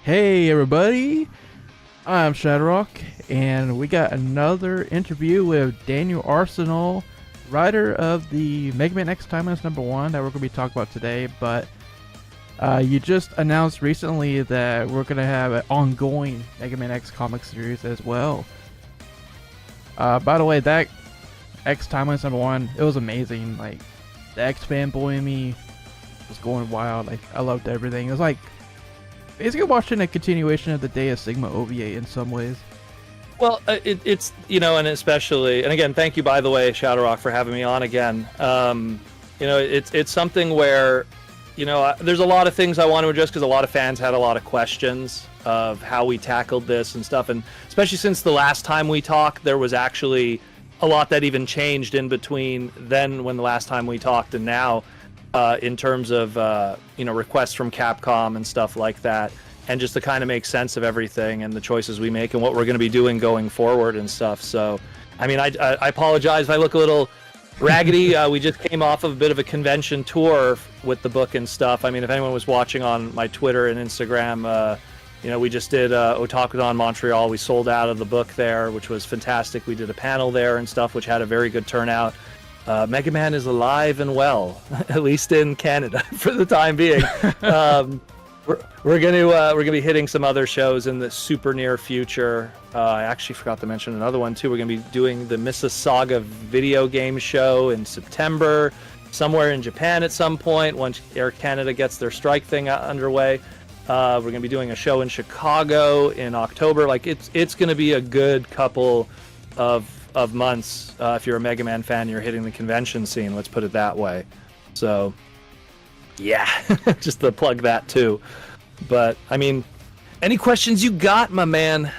Hey everybody, I'm ShadowRock, and we got another interview with Daniel Arseneault, writer of the Mega Man X Timelines #1 that we're going to be talking about today. But you just announced recently that we're going to have an ongoing Mega Man X comic series as well. By the way, that X Timelines #1, it was amazing. Like, the X fanboy in me was going wild. Like, I loved everything. It was like basically watching a continuation of the Day of Sigma OVA in some ways. Well, it's, and especially, and again, thank you, by the way, ShadowRock, for having me on again. It's something where, there's a lot of things I want to address because a lot of fans had a lot of questions of how we tackled this and stuff. And especially since the last time we talked, there was actually a lot that even changed in between then when the last time we talked and now. In terms of requests from Capcom and stuff like that, and just to kind of make sense of everything and the choices we make and what we're going to be doing going forward and stuff. So, I mean, I apologize if I look a little raggedy. We just came off of a bit of a convention tour with the book and stuff. I mean, if anyone was watching on my Twitter and Instagram, we just did Otakudon Montreal. We sold out of the book there, which was fantastic. We did a panel there and stuff, which had a very good turnout. Mega Man is alive and well, at least in Canada for the time being. We're gonna be hitting some other shows in the super near future. I actually forgot to mention another one too. We're gonna be doing the Mississauga video game show in September, somewhere in Japan at some point once Air Canada gets their strike thing underway. We're gonna be doing a show in Chicago in October. Like, it's gonna be a good couple of months. If you're a Mega Man fan, you're hitting the convention scene, let's put it that way. So yeah, just to plug that too. But I mean, any questions you got, my man,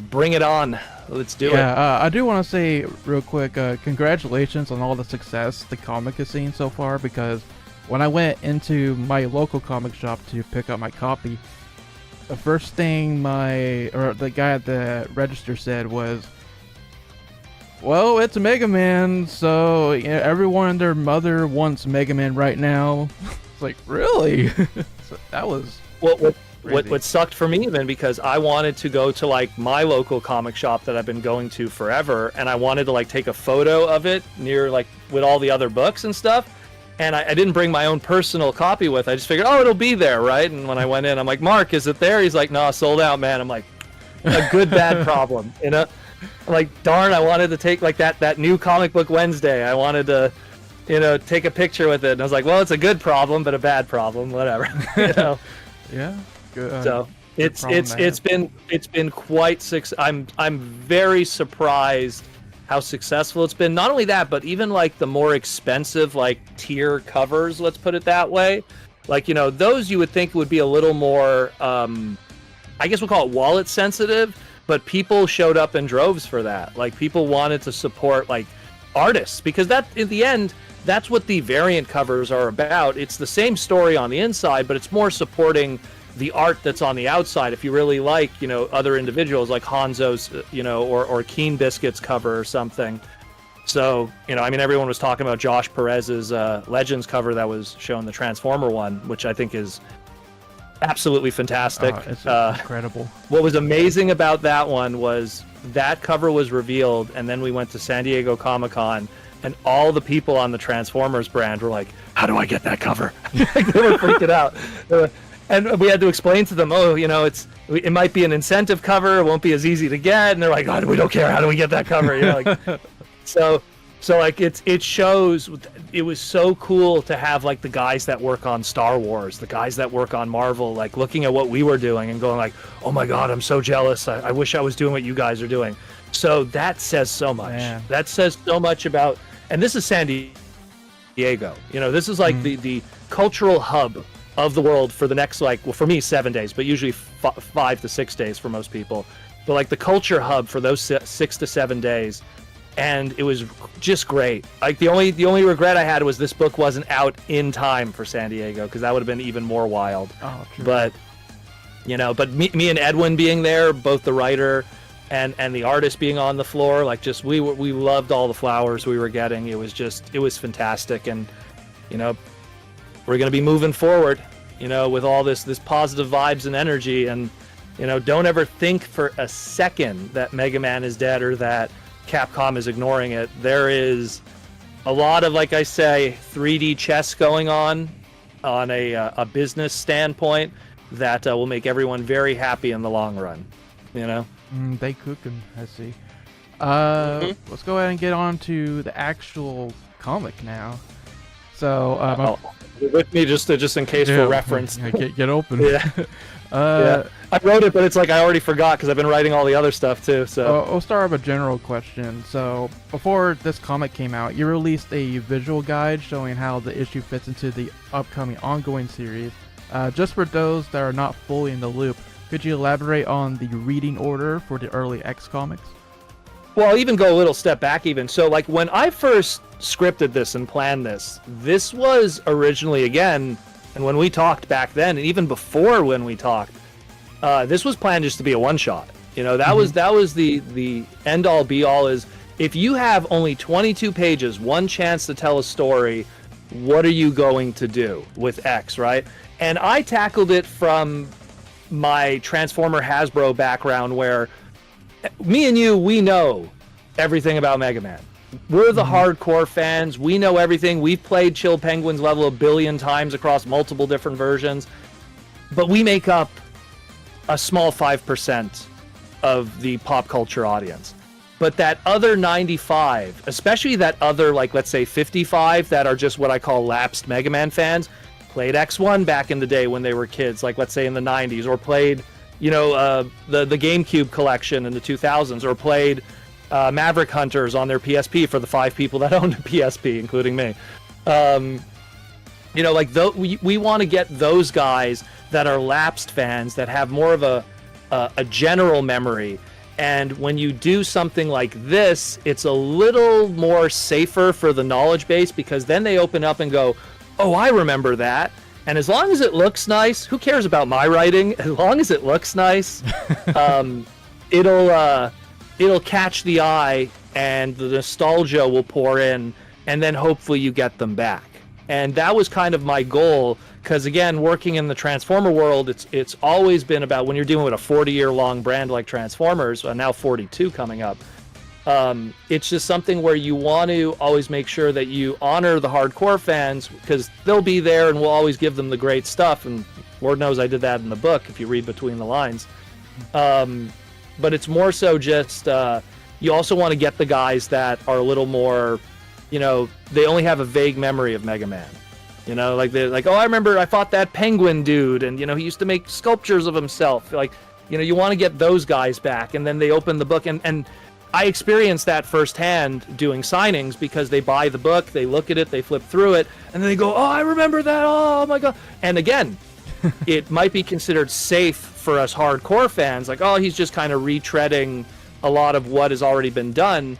bring it on. Let's do it. I do want to say real quick, congratulations on all the success the comic has seen so far, because when I went into my local comic shop to pick up my copy, the first thing the guy at the register said was, well, it's a Mega Man, so everyone and their mother wants Mega Man right now. It's like, really? So that was what sucked for me even, because I wanted to go to like my local comic shop that I've been going to forever, and I wanted to like take a photo of it near like with all the other books and stuff. And I didn't bring my own personal copy with. I just figured, it'll be there, right? And when I went in, I'm like, Mark, is it there? He's like, no, sold out, man. I'm like, a good bad problem, I'm like, darn, I wanted to take like that new Comic Book Wednesday. I wanted to, take a picture with it. And I was like, well, it's a good problem, but a bad problem, whatever. Yeah. Good. So it's been quite I'm very surprised how successful it's been. Not only that, but even like the more expensive like tier covers, let's put it that way. Like, those you would think would be a little more, I guess we'll call it wallet sensitive. But people showed up in droves for that. Like, people wanted to support like artists, because that, in the end, that's what the variant covers are about. It's the same story on the inside, but it's more supporting the art that's on the outside. If you really like, other individuals like Hanzo's, or Cain Biscuit's cover or something. So, everyone was talking about Josh Perez's Legends cover that was shown, the Transformer one, which I think is absolutely fantastic. It's incredible. What was amazing about that one was that cover was revealed, and then we went to San Diego Comic-Con, and all the people on the Transformers brand were like, how do I get that cover? They were freaking out. And we had to explain to them, it might be an incentive cover, it won't be as easy to get, and they're like, we don't care, how do we get that cover? So like it shows. It was so cool to have like the guys that work on Star Wars, the guys that work on Marvel, like looking at what we were doing and going like, oh my God, I'm so jealous. I wish I was doing what you guys are doing. So that says so much. Man. That says so much about, and this is San Diego. This is like the cultural hub of the world for the next, like, well, for me, 7 days, but usually 5 to 6 days for most people. But like the culture hub for those 6 to 7 days. And it was just great. Like, the only regret I had was this book wasn't out in time for San Diego, because that would have been even more wild. Oh, true. But me and Edwin being there, both the writer and the artist being on the floor, like, just we loved all the flowers we were getting. It was fantastic, and we're gonna be moving forward, with all this positive vibes and energy, and Don't ever think for a second that Mega Man is dead or that Capcom is ignoring it. There is a lot of, like I say, 3D chess going on a business standpoint that will make everyone very happy in the long run. They cooking, I see. Let's go ahead and get on to the actual comic now. So, with me just in case for reference. Get open. Yeah. I wrote it, but it's like I already forgot because I've been writing all the other stuff too. So I'll start with a general question. So before this comic came out, you released a visual guide showing how the issue fits into the upcoming ongoing series. Just for those that are not fully in the loop, could you elaborate on the reading order for the early X comics? Well, I'll even go a little step back even. So like when I first scripted this and planned this was originally, again, and when we talked back then, and even before when we talked, this was planned just to be a one-shot. That was the end-all be-all is if you have only 22 pages, one chance to tell a story, what are you going to do with X, right? And I tackled it from my Transformer Hasbro background where me and you, we know everything about Mega Man. We're the hardcore fans. We know everything. We've played Chill Penguins level a billion times across multiple different versions. But we make up a small 5% of the pop culture audience. But that other 95, especially that other, like, let's say 55 that are just what I call lapsed Mega Man fans, played X1 back in the day when they were kids, like let's say in the 90s, or played, the GameCube collection in the 2000s, or played Maverick Hunters on their PSP for the 5 people that owned a PSP, including me. We want to get those guys that are lapsed fans that have more of a general memory. And when you do something like this, it's a little more safer for the knowledge base, because then they open up and go, oh, I remember that. And as long as it looks nice, who cares about my writing? As long as it looks nice, it'll catch the eye and the nostalgia will pour in, and then hopefully you get them back. And that was kind of my goal, because again, working in the Transformer world, it's always been about, when you're dealing with a 40-year-long brand like Transformers, now 42 coming up, it's just something where you want to always make sure that you honor the hardcore fans, because they'll be there and we'll always give them the great stuff. And Lord knows I did that in the book, if you read between the lines. But it's more so just, you also want to get the guys that are a little more, they only have a vague memory of Mega Man. They're like, oh, I remember I fought that penguin dude, and, he used to make sculptures of himself. Like, you want to get those guys back, and then they open the book, and I experienced that firsthand doing signings, because they buy the book, they look at it, they flip through it, and then they go, oh, I remember that, oh my god. And again, it might be considered safe for us hardcore fans, like, oh, he's just kind of retreading a lot of what has already been done.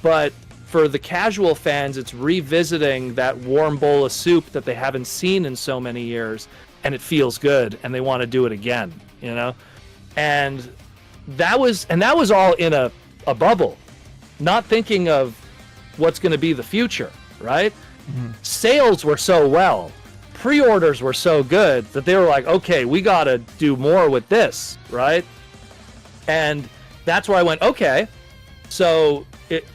But for the casual fans, it's revisiting that warm bowl of soup that they haven't seen in so many years, and it feels good, and they want to do it again, And that was all in a bubble, not thinking of what's going to be the future, right? Mm-hmm. Sales were so well, pre-orders were so good that they were like, okay, we got to do more with this, right? And that's where I went, okay, so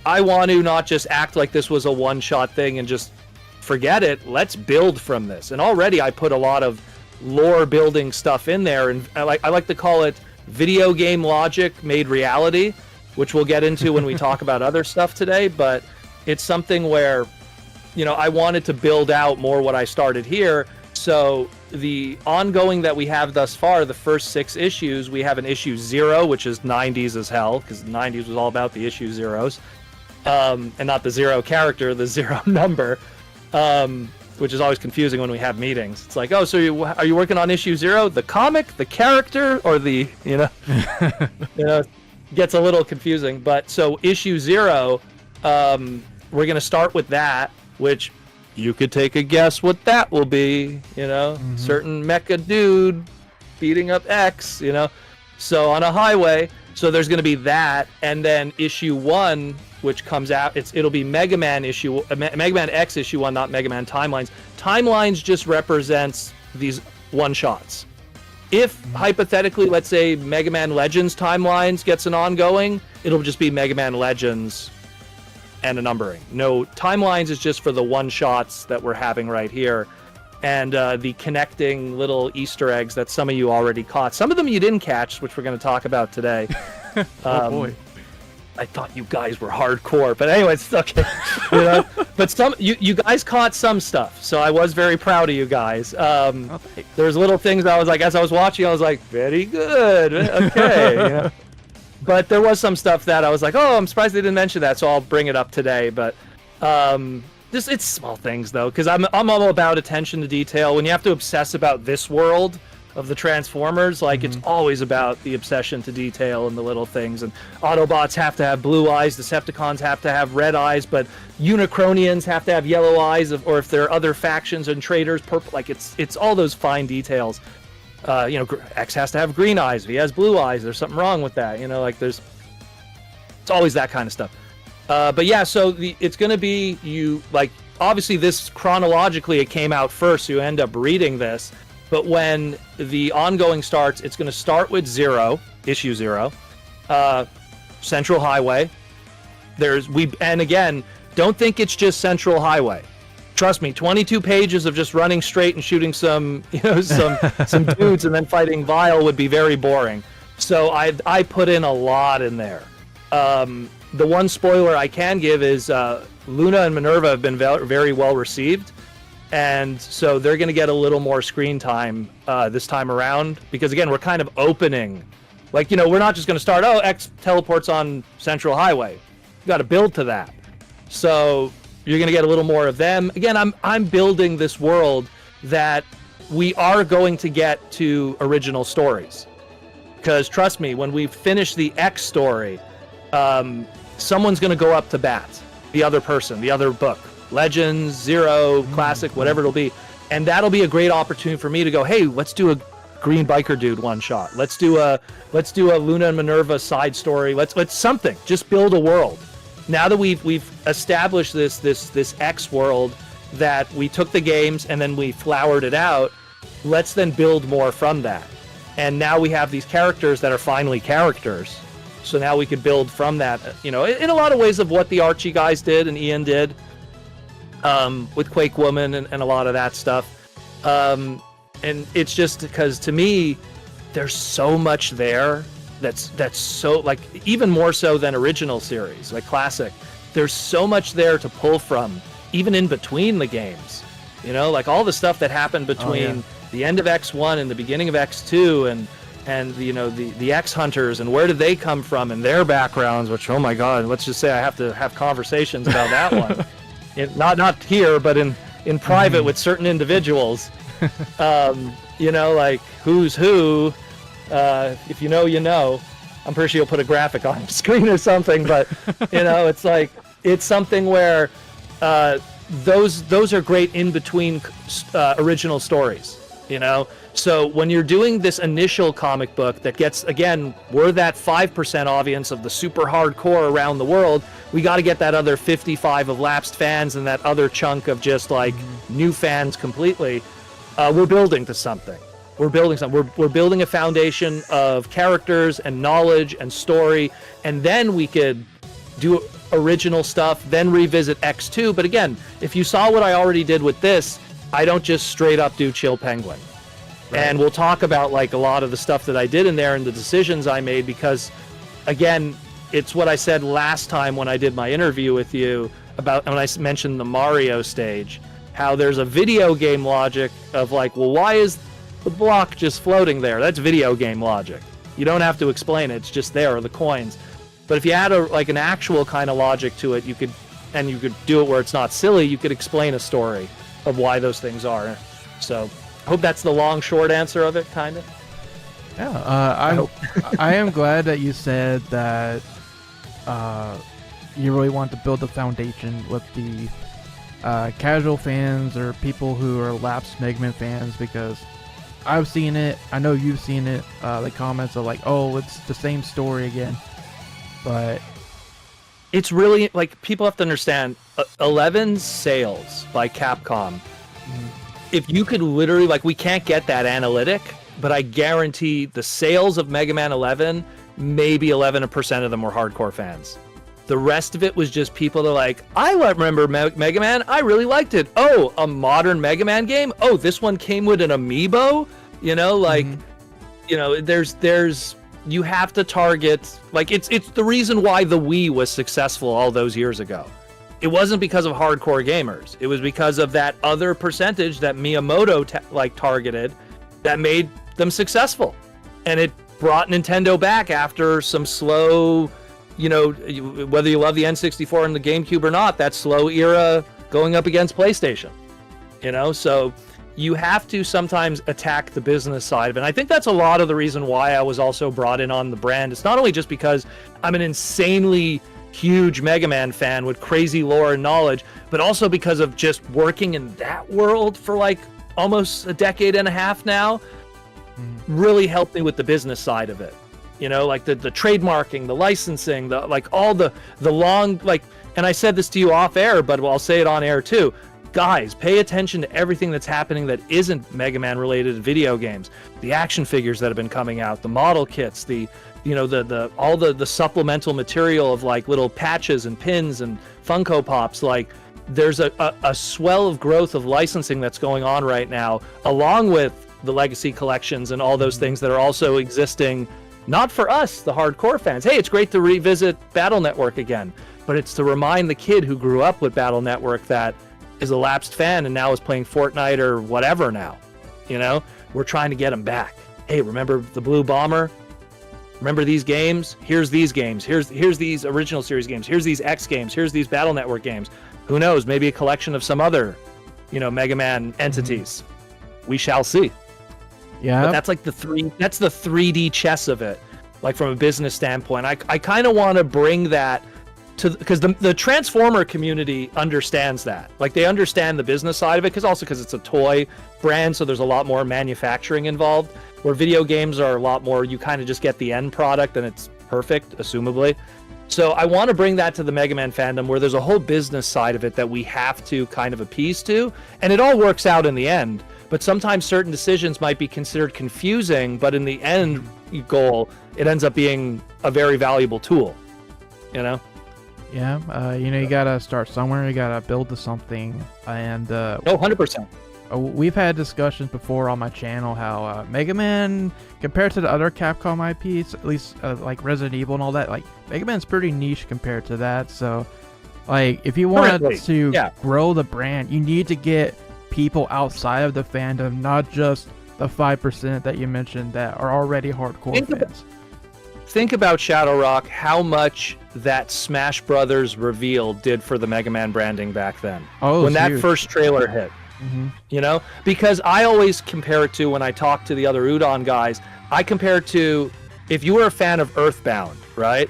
I want to not just act like this was a one-shot thing and just forget it. Let's build from this. And already I put a lot of lore building stuff in there, and I like to call it video game logic made reality, which we'll get into when we talk about other stuff today. But it's something where, I wanted to build out more what I started here. So the ongoing that we have thus far, the first 6 issues, we have an issue 0, which is 90s as hell, because the 90s was all about the issue zeros, and not the 0 character, the 0 number, which is always confusing when we have meetings. It's like, oh, so are you working on issue 0, the comic, the character, or the, gets a little confusing. But so issue 0, we're going to start with that, which you could take a guess what that will be, certain mecha dude beating up X, so on a highway. So there's going to be that, and then issue 1, which comes out, it'll be Mega Man Mega Man X issue 1, not Mega Man Timelines. Timelines just represents these one-shots. if hypothetically, let's say Mega Man Legends timelines gets an ongoing, it'll just be Mega Man Legends and a numbering. No, timelines is just for the one-shots that we're having right here. And the connecting little Easter eggs that some of you already caught. Some of them you didn't catch, which we're going to talk about today. Oh boy. I thought you guys were hardcore, but anyway, it's okay. You know? But you guys caught some stuff, so I was very proud of you guys. There's little things I was like, as I was watching, I was like, very good, okay. You know? But there was some stuff that I was like, oh, I'm surprised they didn't mention that, so I'll bring it up today. But just it's small things though, because I'm all about attention to detail. When you have to obsess about this world of the Transformers, like it's always about the obsession to detail and the little things. And Autobots have to have blue eyes, Decepticons have to have red eyes, but Unicronians have to have yellow eyes, or if there are other factions and traitors, purple. Like it's all those fine details. You know, X has to have green eyes. If he has blue eyes, there's something wrong with that. You know, like it's always that kind of stuff. But yeah, so it's going to be obviously this chronologically it came out first, so you end up reading this. But when the ongoing starts, it's going to start with issue 0, Central Highway. And again, don't think it's just Central Highway. Trust me, 22 pages of just running straight and shooting some dudes and then fighting Vile would be very boring. So I put in a lot in there. The one spoiler I can give is Luna and Minerva have been very well received, and so they're going to get a little more screen time this time around, because again, we're kind of opening, like, you know, we're not just going to start, oh, X teleports on Central Highway. You got to build to that. So you're going to get a little more of them. Again, I'm building this world that we are going to get to original stories, because trust me, when we finish the X story, someone's going to go up to bat, the other person, the other book, Legends, Zero, Classic, whatever it'll be. And that'll be a great opportunity for me to go, hey, let's do a Green Biker Dude one shot. Let's do a Luna and Minerva side story. Let's something. Just build a world. Now that we've established this X world, that we took the games and then we flowered it out, let's then build more from that. And now we have these characters that are finally characters. So now we could build from that, you know, in a lot of ways of what the Archie guys did and Ian did with Quake Woman and a lot of that stuff. And it's just because, to me, there's so much there that's so, like, even more so than original series, like Classic. There's so much there to pull from, even in between the games. You know, like all the stuff that happened between the end of X1 and the beginning of X2, and you know, the X Hunters, and where did they come from and their backgrounds, which, oh my God, let's just say I have to have conversations about that one. Not here, but in private with certain individuals. You know, like who's who. If you know, you know. I'm pretty sure you'll put a graphic on the screen or something, but you know, it's like, it's something where those are great in between original stories, you know. So when you're doing this initial comic book that gets, again, we're that 5% audience of the super hardcore around the world, we got to get that other 55 of lapsed fans and that other chunk of just like new fans completely. We're building to something. We're building something. We're building a foundation of characters and knowledge and story, and then we could do original stuff, then revisit X2. But again, if you saw what I already did with this, I don't just straight up do Chill Penguin. Right. And we'll talk about like a lot of the stuff that I did in there and the decisions I made, because again, it's what I said last time when I did my interview with you about, when I mentioned the Mario stage, how there's a video game logic of like, well, why is the block just floating there? That's video game logic. You don't have to explain it. It's just there, or the coins. But if you add like an actual kind of logic to it, you could do it where it's not silly. You could explain a story of why those things are. So I hope that's the long, short answer of it, kind of. Yeah, I am glad that you said that you really want to build a foundation with the casual fans or people who are lapsed Mega Man fans, because I've seen it. I know you've seen it. The comments are like, "Oh, it's the same story again," but it's really like, people have to understand 11's sales by Capcom. If you could literally, like, we can't get that analytic but I guarantee the sales of Mega Man 11, maybe 11% of them were hardcore fans. The rest of it was just people that are like, I remember Mega Man. I really liked it. Oh, a modern Mega Man game. Oh, this one came with an amiibo. You know, like, you know, there's you have to target, like, it's the reason why the Wii was successful all those years ago. It wasn't because of hardcore gamers. It was because of that other percentage that Miyamoto targeted that made them successful, and it brought Nintendo back after some slow. You know, whether you love the N64 and the GameCube or not, that slow era going up against PlayStation. You know, so you have to sometimes attack the business side of it. And I think that's a lot of the reason why I was also brought in on the brand. It's not only just because I'm an insanely huge Mega Man fan with crazy lore and knowledge, but also because of just working in that world for like almost a decade and a half now, really helped me with the business side of it. You know, like the trademarking, the licensing, the like all the long, like, and I said this to you off air, but I'll say it on air too. Guys, pay attention to everything that's happening that isn't Mega Man related video games. The action figures that have been coming out, the model kits, the you know, the all the supplemental material of like little patches and pins and Funko Pops. Like, there's a swell of growth of licensing that's going on right now, along with the legacy collections and all those things that are also existing. Not for us, the hardcore fans. Hey, it's great to revisit Battle Network again, but it's to remind the kid who grew up with Battle Network that is a lapsed fan and now is playing Fortnite or whatever now. You know, we're trying to get him back. Hey, remember the Blue Bomber? Remember these games? Here's these games. Here's these original series games. Here's these X games. Here's these Battle Network games. Who knows? Maybe a collection of some other, you know, Mega Man entities. We shall see. Yeah, but that's like that's the 3D chess of it, like from a business standpoint. I kind of want to bring that to, because the Transformer community understands that. Like, they understand the business side of it, because it's a toy brand, so there's a lot more manufacturing involved, where video games are a lot more, you kind of just get the end product and it's perfect, assumably. So I want to bring that to the Mega Man fandom, where there's a whole business side of it that we have to kind of appease to, and it all works out in the end. But sometimes certain decisions might be considered confusing, but in the end goal, it ends up being a very valuable tool, you know? Yeah, you know, you gotta start somewhere, you gotta build to something, and... 100%. We've had discussions before on my channel how Mega Man, compared to the other Capcom IPs, at least like Resident Evil and all that, like, Mega Man's pretty niche compared to that, so, like, if you want to grow the brand, you need to get people outside of the fandom, not just the 5% that you mentioned that are already hardcore fans. Think about ShadowRock, how much that Smash Brothers reveal did for the Mega Man branding back then. Oh, when that first trailer hit. You know, because I always compare it to, when I talk to the other Udon guys, I compare it to, if you were a fan of Earthbound, right?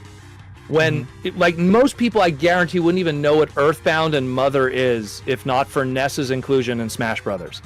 When, like, most people, I guarantee, wouldn't even know what Earthbound and Mother is if not for Ness's inclusion in Smash Brothers.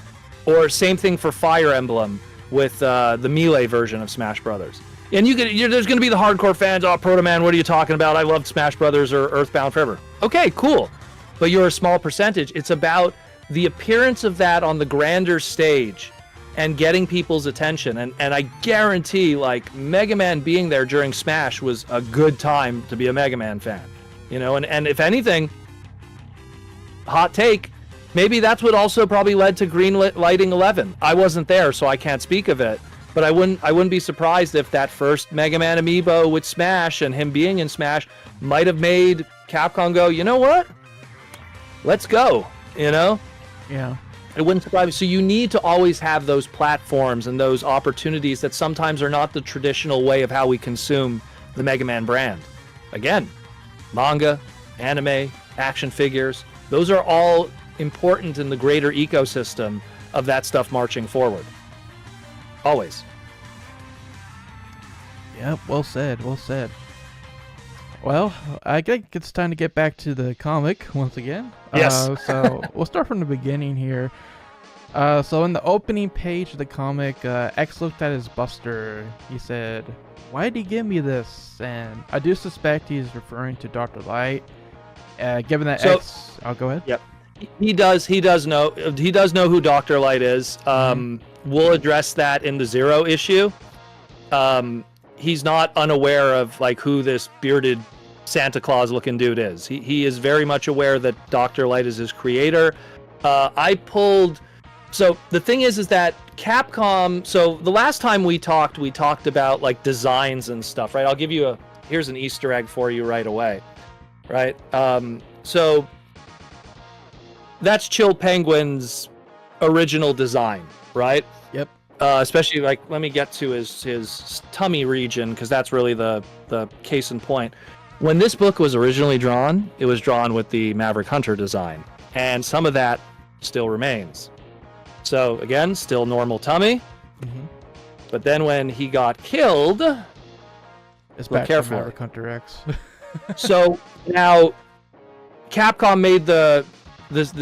Or same thing for Fire Emblem with the Melee version of Smash Brothers. And there's going to be the hardcore fans, oh, Protoman, what are you talking about? I loved Smash Brothers or Earthbound forever. Okay, cool. But you're a small percentage. It's about the appearance of that on the grander stage and getting people's attention. And I guarantee, like, Mega Man being there during Smash was a good time to be a Mega Man fan. You know, and if anything, hot take, maybe that's what also probably led to green lighting 11. I wasn't there, so I can't speak of it. But I wouldn't be surprised if that first Mega Man amiibo with Smash and him being in Smash might have made Capcom go, you know what? Let's go, you know? Yeah. It wouldn't surprise me. So you need to always have those platforms and those opportunities that sometimes are not the traditional way of how we consume the Mega Man brand. Again, manga, anime, action figures, those are all important in the greater ecosystem of that stuff marching forward. Always. Yep, well said, well said. Well, I think it's time to get back to the comic once again. Yes. So we'll start from the beginning here. So in the opening page of the comic, X looked at his Buster. He said, "Why did he give me this?" And I do suspect he's referring to Dr. Light. Given that X, I'll go ahead. Yep. He does know who Dr. Light is. we'll address that in the Zero issue. He's not unaware of like who this bearded Santa Claus looking dude is. He is very much aware that Dr. Light is his creator. So the thing is that Capcom, so the last time we talked about like designs and stuff, right? I'll give you here's an Easter egg for you right away, right? So that's Chill Penguin's original design, right? Yep. Especially like, let me get to his tummy region, because that's really the case in point. When this book was originally drawn, it was drawn with the Maverick Hunter design, and some of that still remains. So again, still normal tummy. Mm-hmm. But then when he got killed, it's back to Maverick Hunter X. So now Capcom made the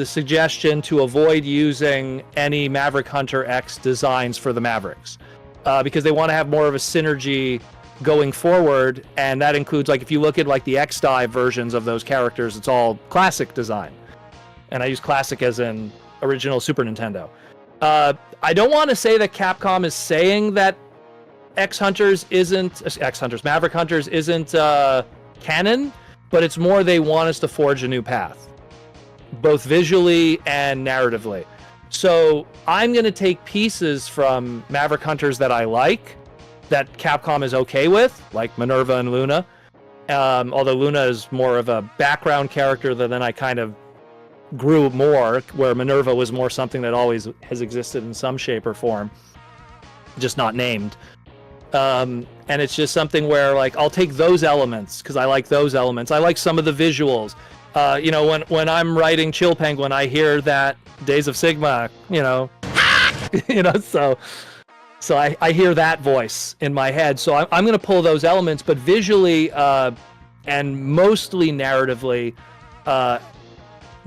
suggestion to avoid using any Maverick Hunter X designs for the Mavericks, because they want to have more of a synergy going forward, and that includes, like, if you look at like the X-Dive versions of those characters, it's all classic design, and I use classic as in original Super Nintendo. I don't want to say that Capcom is saying that Maverick Hunters isn't canon, but it's more they want us to forge a new path, both visually and narratively. So I'm going to take pieces from Maverick Hunters that I like, that Capcom is okay with, like Minerva and Luna. Although Luna is more of a background character than I kind of grew more, where Minerva was more something that always has existed in some shape or form, just not named. And it's just something where, like, I'll take those elements because I like those elements. I like some of the visuals. When I'm writing Chill Penguin, I hear that Days of Sigma, so I hear that voice in my head. So I'm going to pull those elements, but visually and mostly narratively,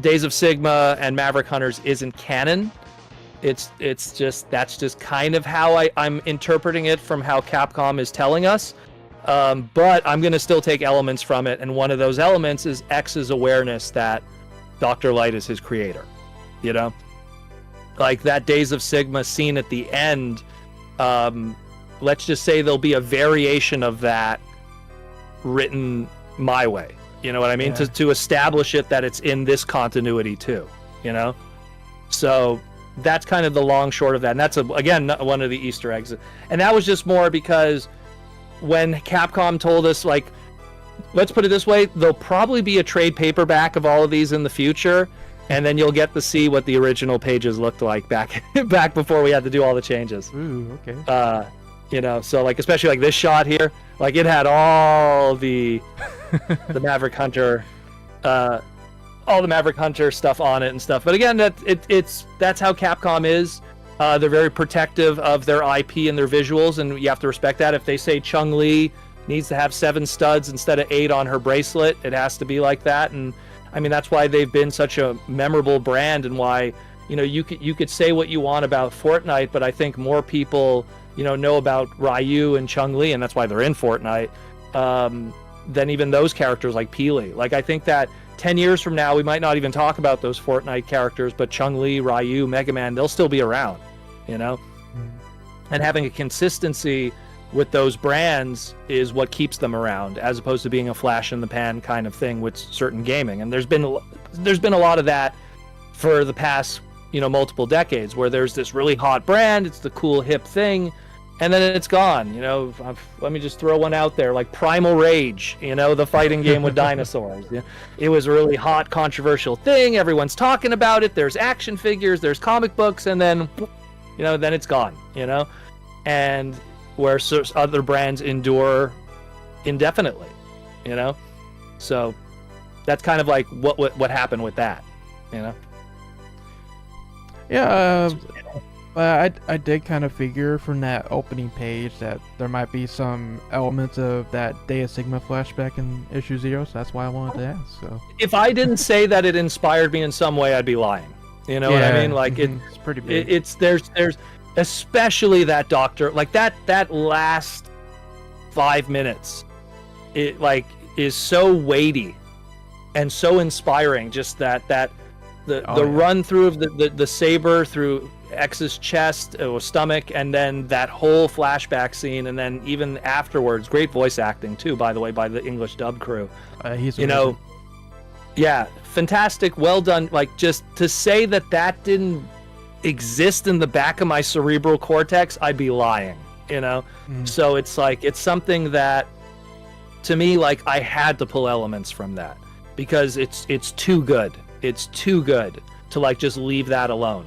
Days of Sigma and Maverick Hunters isn't canon. That's just kind of how I'm interpreting it from how Capcom is telling us. But I'm going to still take elements from it, and one of those elements is X's awareness that Dr. Light is his creator. Like that Days of Sigma scene at the end, let's just say there'll be a variation of that written my way. You know what I mean? Yeah. To establish it that it's in this continuity too, So that's kind of the long short of that. And that's, again, one of the Easter eggs. And that was just more because when Capcom told us, like, let's put it this way, there'll probably be a trade paperback of all of these in the future, and then you'll get to see what the original pages looked like back before we had to do all the changes. Ooh, okay. So like, especially like this shot here, like it had all the Maverick Hunter, all the Maverick Hunter stuff on it and stuff. But again, that's how Capcom is. They're very protective of their IP and their visuals, and you have to respect that. If they say Chun-Li needs to have 7 studs instead of 8 on her bracelet, it has to be like that. And I mean, that's why they've been such a memorable brand, and why you could say what you want about Fortnite, but I think more people know about Ryu and Chun-Li, and that's why they're in Fortnite, than even those characters like Peely. Like, I think that 10 years from now, we might not even talk about those Fortnite characters, but Chun-Li, Ryu, Mega Man, they'll still be around, And having a consistency with those brands is what keeps them around, as opposed to being a flash in the pan kind of thing with certain gaming. And there's been a lot of that for the past, multiple decades, where there's this really hot brand, it's the cool hip thing, and then it's gone. Let me just throw one out there, like Primal Rage, the fighting game with dinosaurs. It was a really hot, controversial thing. Everyone's talking about it. There's action figures, there's comic books, and then, then it's gone. And where other brands endure indefinitely. So that's kind of like what happened with that. Yeah. I did kind of figure from that opening page that there might be some elements of that Day of Sigma flashback in issue 0, so that's why I wanted to ask. So if I didn't say that it inspired me in some way, I'd be lying. What I mean? Like, it's pretty big. There's especially that doctor, like that last 5 minutes, it like is so weighty and so inspiring. Just the run through of the saber through X's chest or stomach, and then that whole flashback scene, and then even afterwards, great voice acting too, by the way, by the English dub crew. He's you amazing. know, yeah, fantastic, well done. Like, just to say that didn't exist in the back of my cerebral cortex, I'd be lying. So it's like, it's something that, to me, like, I had to pull elements from that because it's too good. It's too good to like just leave that alone,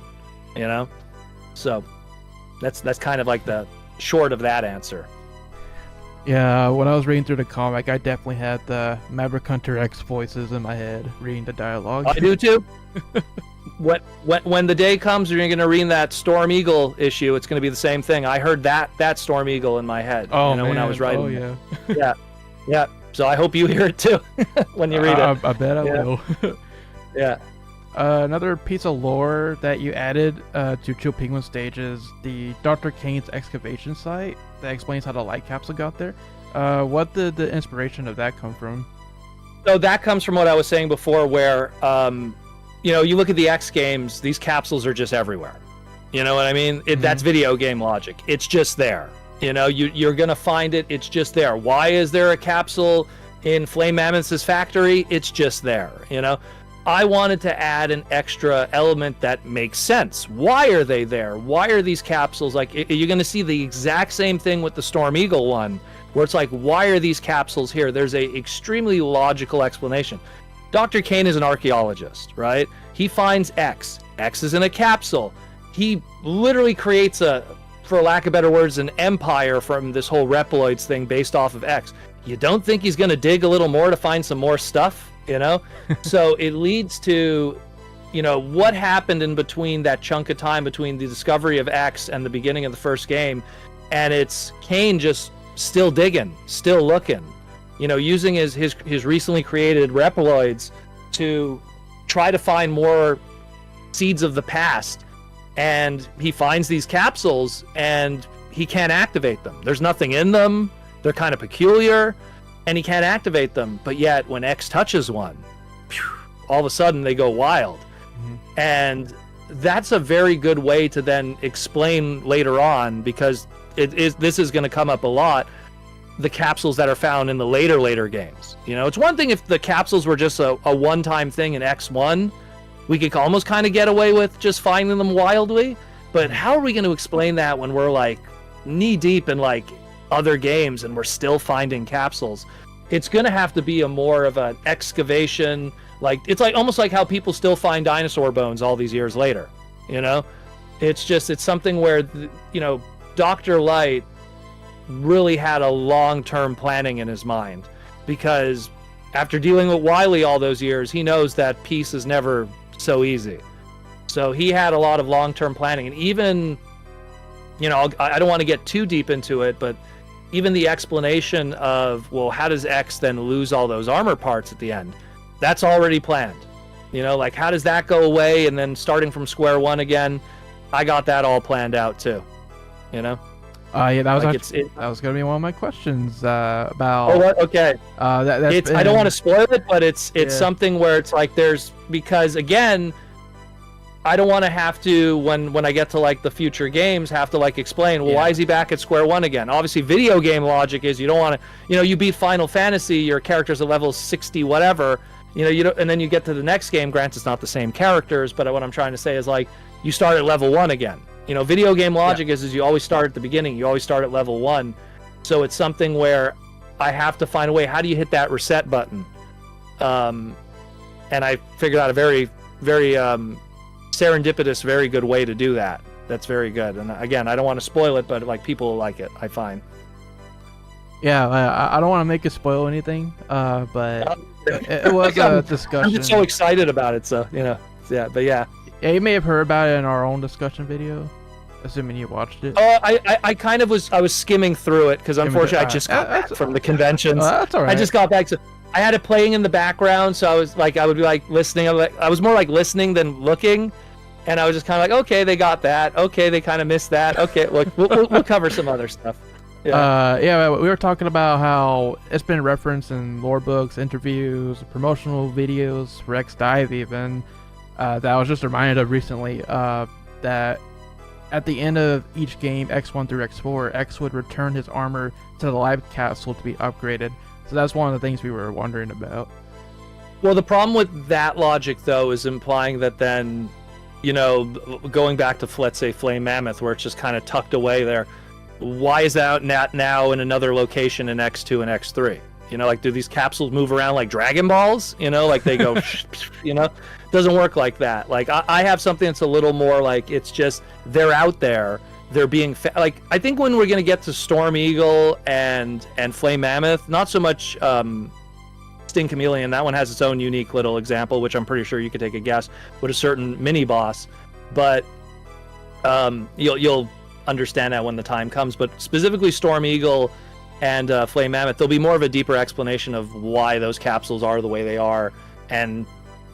So that's kind of like the short of that answer. Yeah, when I was reading through the comic, I definitely had the Maverick Hunter X voices in my head reading the dialogue. I do too. When the day comes where you're going to read that Storm Eagle issue, it's going to be the same thing. I heard that Storm Eagle in my head when I was writing. Oh, yeah. Yeah. So I hope you hear it too when you read it. I bet I will. Yeah. Another piece of lore that you added to Chill Penguin Stage is the Dr. Cain's excavation site that explains how the light capsule got there. What did the inspiration of that come from? So that comes from what I was saying before, where you look at the X games, these capsules are just everywhere. You know what I mean? That's video game logic. It's just there. You're gonna find it. It's just there. Why is there a capsule in Flame Mammoth's factory? It's just there. I wanted to add an extra element that makes sense. Why are they there? Why are these capsules like? You're gonna see the exact same thing with the Storm Eagle one, where it's like, why are these capsules here? There's a extremely logical explanation. Dr. Cain is an archaeologist, right? He finds X. X is in a capsule. He literally creates for lack of better words, an empire from this whole Reploids thing based off of X. You don't think he's going to dig a little more to find some more stuff, So it leads to, what happened in between that chunk of time between the discovery of X and the beginning of the first game. And it's Cain just still digging, still looking, using his recently created Reploids to try to find more seeds of the past. And he finds these capsules and he can't activate them. There's nothing in them. They're kind of peculiar and he can't activate them. But yet when X touches one, all of a sudden they go wild. And that's a very good way to then explain later on, because this is going to come up a lot, the capsules that are found in the later games. It's one thing if the capsules were just a one-time thing in X1, we could almost kind of get away with just finding them wildly, but how are we going to explain that when we're like knee deep in like other games and we're still finding capsules? It's going to have to be a more of an excavation, like it's like almost like how people still find dinosaur bones all these years later. It's something where Dr. Light really had a long-term planning in his mind, because after dealing with Wily all those years, he knows that peace is never so easy. So he had a lot of long-term planning, and even I don't want to get too deep into it, but even the explanation of, well, how does X then lose all those armor parts at the end, that's already planned. Like how does that go away, and then starting from square one again, I got that all planned out too. Yeah, that was gonna be one of my questions about. Oh, what? Okay. That's I don't want to spoil it, but it's something where it's like because again, I don't want to have to when I get to like the future games have to like explain, well, why is he back at square one again? Obviously, video game logic is you don't want to, you beat Final Fantasy, your character's at level 60 whatever, you don't, and then you get to the next game. Granted, it's not the same characters, but what I'm trying to say is like you start at level 1 again. Video game logic is you always start at the beginning. You always start at level 1. So it's something where I have to find a way. How do you hit that reset button? And I figured out a very, very serendipitous, very good way to do that. That's very good. And again, I don't want to spoil it, but like people like it, I find. Yeah, I don't want to make it spoil anything, but it was a discussion. I'm just so excited about it, so but yeah. Yeah, you may have heard about it in our own discussion video, assuming you watched it. I kind of was. I was skimming through it because unfortunately I just got back from the conventions. That's all right. I just got back, so I had it playing in the background, so I was like, I would be like listening. I was more like listening than looking, and I was just kind of like, okay, they got that. Okay, they kind of missed that. Okay, look, we'll cover some other stuff. Yeah. We were talking about how it's been referenced in lore books, interviews, promotional videos for X Dive even. That I was just reminded of recently, that at the end of each game, X1 through X4, X would return his armor to the live capsule to be upgraded. So that's one of the things we were wondering about. Well, the problem with that logic, though, is implying that then, going back to, let's say, Flame Mammoth, where it's just kind of tucked away there, why is that not now in another location in X2 and X3? Do these capsules move around like Dragon Balls? Like they go, doesn't work like that. Like I have something that's a little more like it's just they're out there. They're being I think when we're gonna get to Storm Eagle and Flame Mammoth, not so much Sting Chameleon. That one has its own unique little example, which I'm pretty sure you could take a guess with a certain mini boss. But you'll understand that when the time comes. But specifically Storm Eagle and Flame Mammoth, there'll be more of a deeper explanation of why those capsules are the way they are. And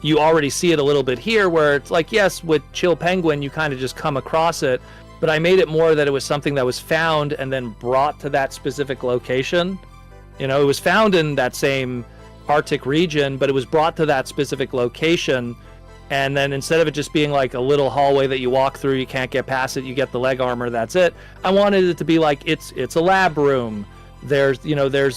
you already see it a little bit here where it's like, yes, with Chill Penguin, you kind of just come across it. But I made it more that it was something that was found and then brought to that specific location. It was found in that same Arctic region, but it was brought to that specific location. And then instead of it just being like a little hallway that you walk through, you can't get past it, you get the leg armor, that's it. I wanted it to be like it's a lab room. There's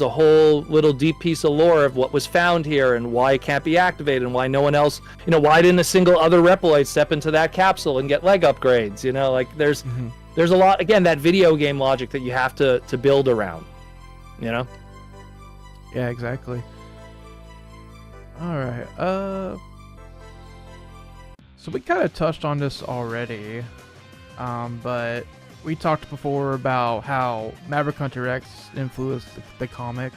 a whole little deep piece of lore of what was found here and why it can't be activated and why no one else, why didn't a single other Reploid step into that capsule and get leg upgrades? There's a lot, again, that video game logic that you have to build around, Yeah, exactly. All right. So we kind of touched on this already, but we talked before about how Maverick Hunter X influenced the comic,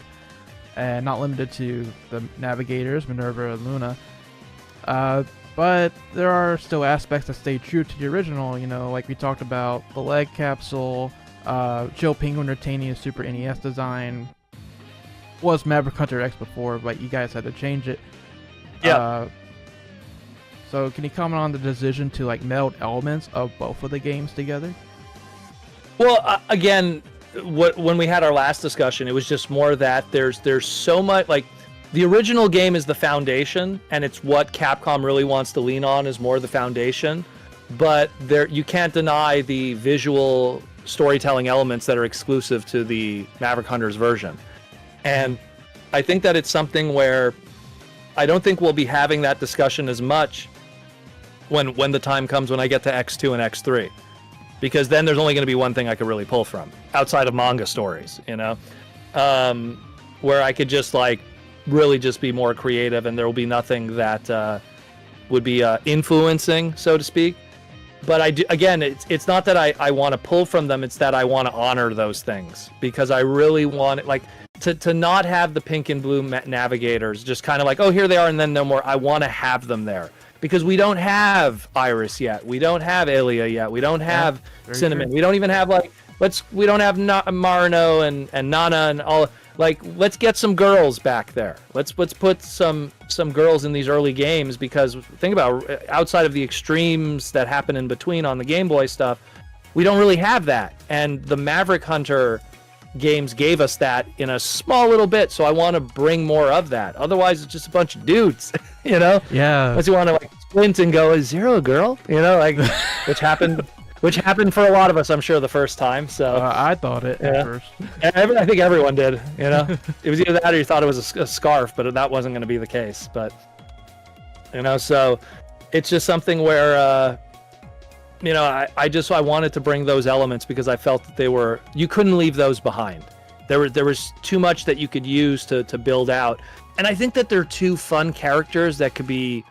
and not limited to the Navigators, Minerva and Luna. But there are still aspects that stay true to the original, like we talked about the leg capsule, Chill Penguin retaining a Super NES design. Was Maverick Hunter X before, but you guys had to change it. Yeah. So can you comment on the decision to meld elements of both of the games together? Well, again, when we had our last discussion, it was just more that there's so much, the original game is the foundation, and it's what Capcom really wants to lean on is more the foundation. But you can't deny the visual storytelling elements that are exclusive to the Maverick Hunters version. And I think that it's something where I don't think we'll be having that discussion as much when the time comes when I get to X2 and X3. Because then there's only going to be one thing I could really pull from outside of manga stories, where I could just really just be more creative, and there will be nothing that would be influencing, so to speak. But I do, again, it's not that I want to pull from them; it's that I want to honor those things because I really want it, to not have the pink and blue navigators just kind of oh, here they are and then no more. I want to have them there. Because we don't have Iris yet, we don't have Ilia yet, we don't have Cinnamon, we don't even have we don't have Marino and Nana and all. Let's get some girls back there. Let's put some girls in these early games, because think about outside of the extremes that happen in between on the Game Boy stuff, we don't really have that. And the Maverick Hunter games gave us that in a small little bit, so I want to bring more of that. Otherwise, it's just a bunch of dudes, Yeah. Unless you want to squint and go, is Zero a girl? Which happened for a lot of us, I'm sure, the first time. So I thought it at first. I think everyone did. It was either that or you thought it was a scarf, but that wasn't going to be the case. But so it's just something where I wanted to bring those elements because I felt that you couldn't leave those behind. There was too much that you could use to build out. And I think that they're two fun characters that could be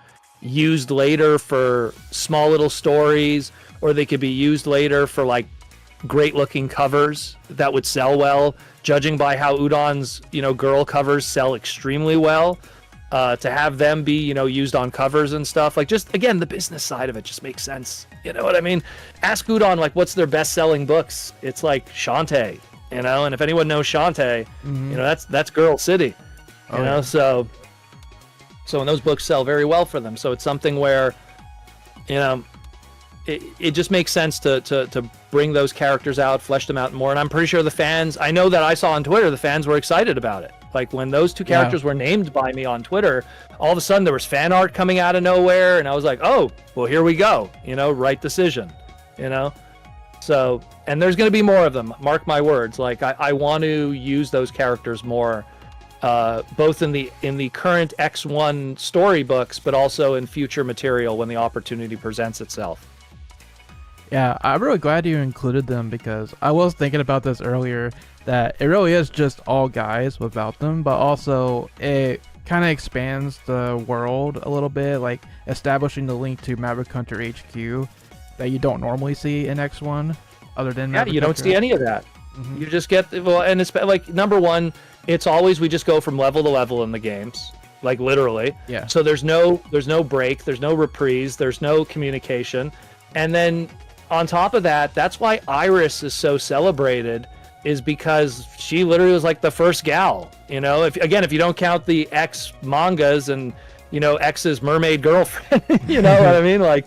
used later for small little stories, or they could be used later for great looking covers that would sell well, judging by how Udon's, girl covers sell extremely well. To have them be, used on covers and stuff, just again, the business side of it just makes sense. You know what I mean? Ask Udon, what's their best-selling books? It's Shantae, and if anyone knows Shantae, that's Girl City, so and those books sell very well for them. So it's something where, it just makes sense to bring those characters out, flesh them out more. And I'm pretty sure the fans, I know that I saw on Twitter, the fans were excited about it. When those two characters were named by me on Twitter, all of a sudden there was fan art coming out of nowhere, and I was like, oh, well, here we go. Right decision. So, and there's going to be more of them. Mark my words. Like I want to use those characters more, both in the current X1 storybooks, but also in future material when the opportunity presents itself. Yeah, I'm really glad you included them because I was thinking about this earlier, that it really is just all guys without them, but also it kind of expands the world a little bit, like establishing the link to Maverick Hunter HQ that you don't normally see in X1 other than Maverick you don't Hunter. see any of that. Mhm. You just get, well, and it's like, number one, it's always, we just go from level to level in the games, like literally. Yeah. So there's no break, there's no reprise, there's no communication. And then on top of that, that's why Iris is so celebrated, is because she literally was like the first gal, you know, if you don't count the X mangas and, you know, X's mermaid girlfriend, you know what I mean? Like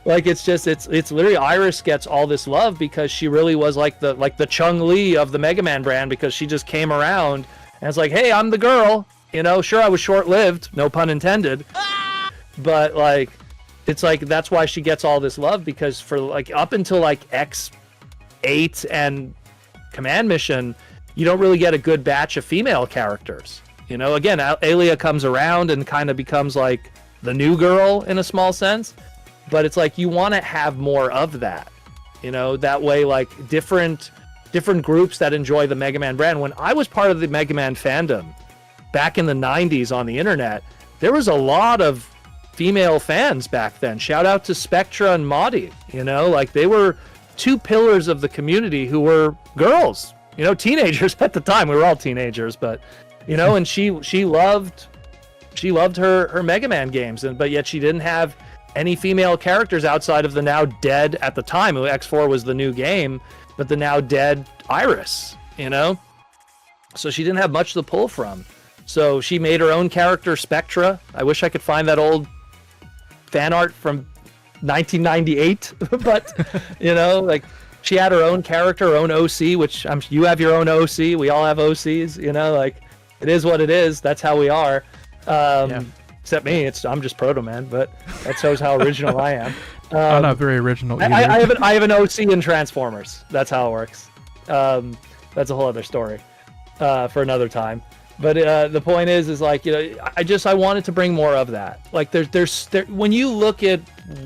it's just, it's literally, Iris gets all this love because she really was like the Chung-Li of the Mega Man brand, because she just came around and it's like, hey, I'm the girl, you know, sure, I was short-lived, no pun intended, but like, it's like, that's why she gets all this love, because for like up until like X8 and Command Mission, you don't really get a good batch of female characters. You know, again, Aelia comes around and kind of becomes like the new girl in a small sense, but it's like you want to have more of that. You know, that way, like different groups that enjoy the Mega Man brand. When I was part of the Mega Man fandom back in the 90s on the internet, there was a lot of female fans back then. Shout out to Spectra and Maudie, you know, like they were two pillars of the community who were girls, you know, teenagers at the time. We were all teenagers, but you know, and she loved her Mega Man games, but yet she didn't have any female characters outside of the now dead, at the time, X4 was the new game, but the now dead Iris, you know, so she didn't have much to pull from. So she made her own character, Spectra. I wish I could find that old fan art from 1998, but you know, like she had her own character, her own OC, which you have your own OC, we all have OCs, you know, like it is what it is, that's how we are. Except me, I'm just Protoman, but that shows how original I am. I'm not very original either. I have an OC in Transformers, that's how it works. That's a whole other story for another time. But the point is like, you know, I wanted to bring more of that. Like there's when you look at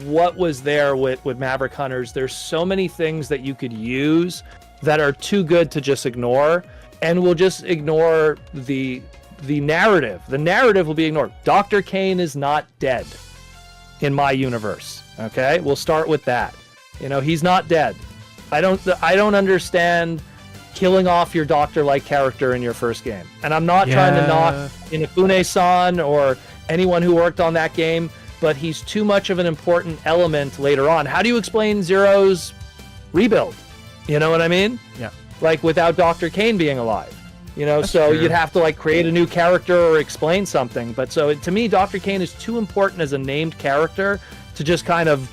what was there with Maverick Hunters, there's so many things that you could use that are too good to just ignore, and we'll just ignore the narrative. The narrative will be ignored. Dr. Cain is not dead in my universe. Okay, we'll start with that. You know, he's not dead. I don't understand killing off your doctor-like character in your first game. And I'm not trying to knock Inafune-san or anyone who worked on that game, but he's too much of an important element later on. How do you explain Zero's rebuild? You know what I mean? Yeah. Like without Dr. Cain being alive. You know, That's so true. you'd have to like create a new character or explain something. But so to me, Dr. Cain is too important as a named character to just kind of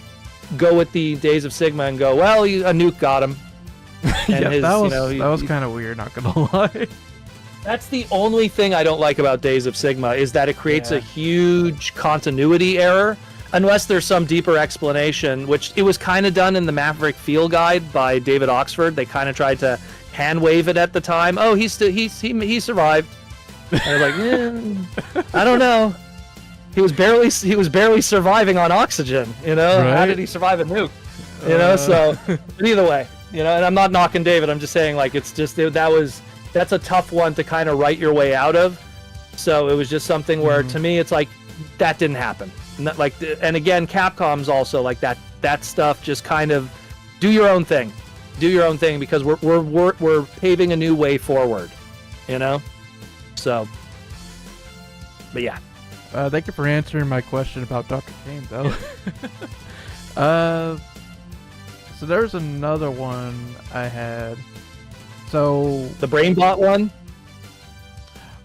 go with the Days of Sigma and go, well, a nuke got him. And Yeah, his, that was, you know, that was kind of weird, not gonna lie. That's the only thing I don't like about Days of Sigma, is that it creates a huge continuity error, unless there's some deeper explanation, which it was kind of done in the Maverick Field Guide by David Oxford. They kind of tried to hand wave it at the time. Oh, he survived. And I was like, I don't know. He was barely surviving on oxygen. You know, Right. How did he survive a nuke? You know, so but either way, you know, and I'm not knocking David. I'm just saying, like, it's just that's a tough one to kind of write your way out of. So it was just something where, to me, it's like that didn't happen. Like, and again, Capcom's also like that. That stuff just kind of do your own thing, because we're paving a new way forward, you know. So, but yeah. Thank you for answering my question about Dr. Cain, though. So there's another one I had. So The BrainBot one?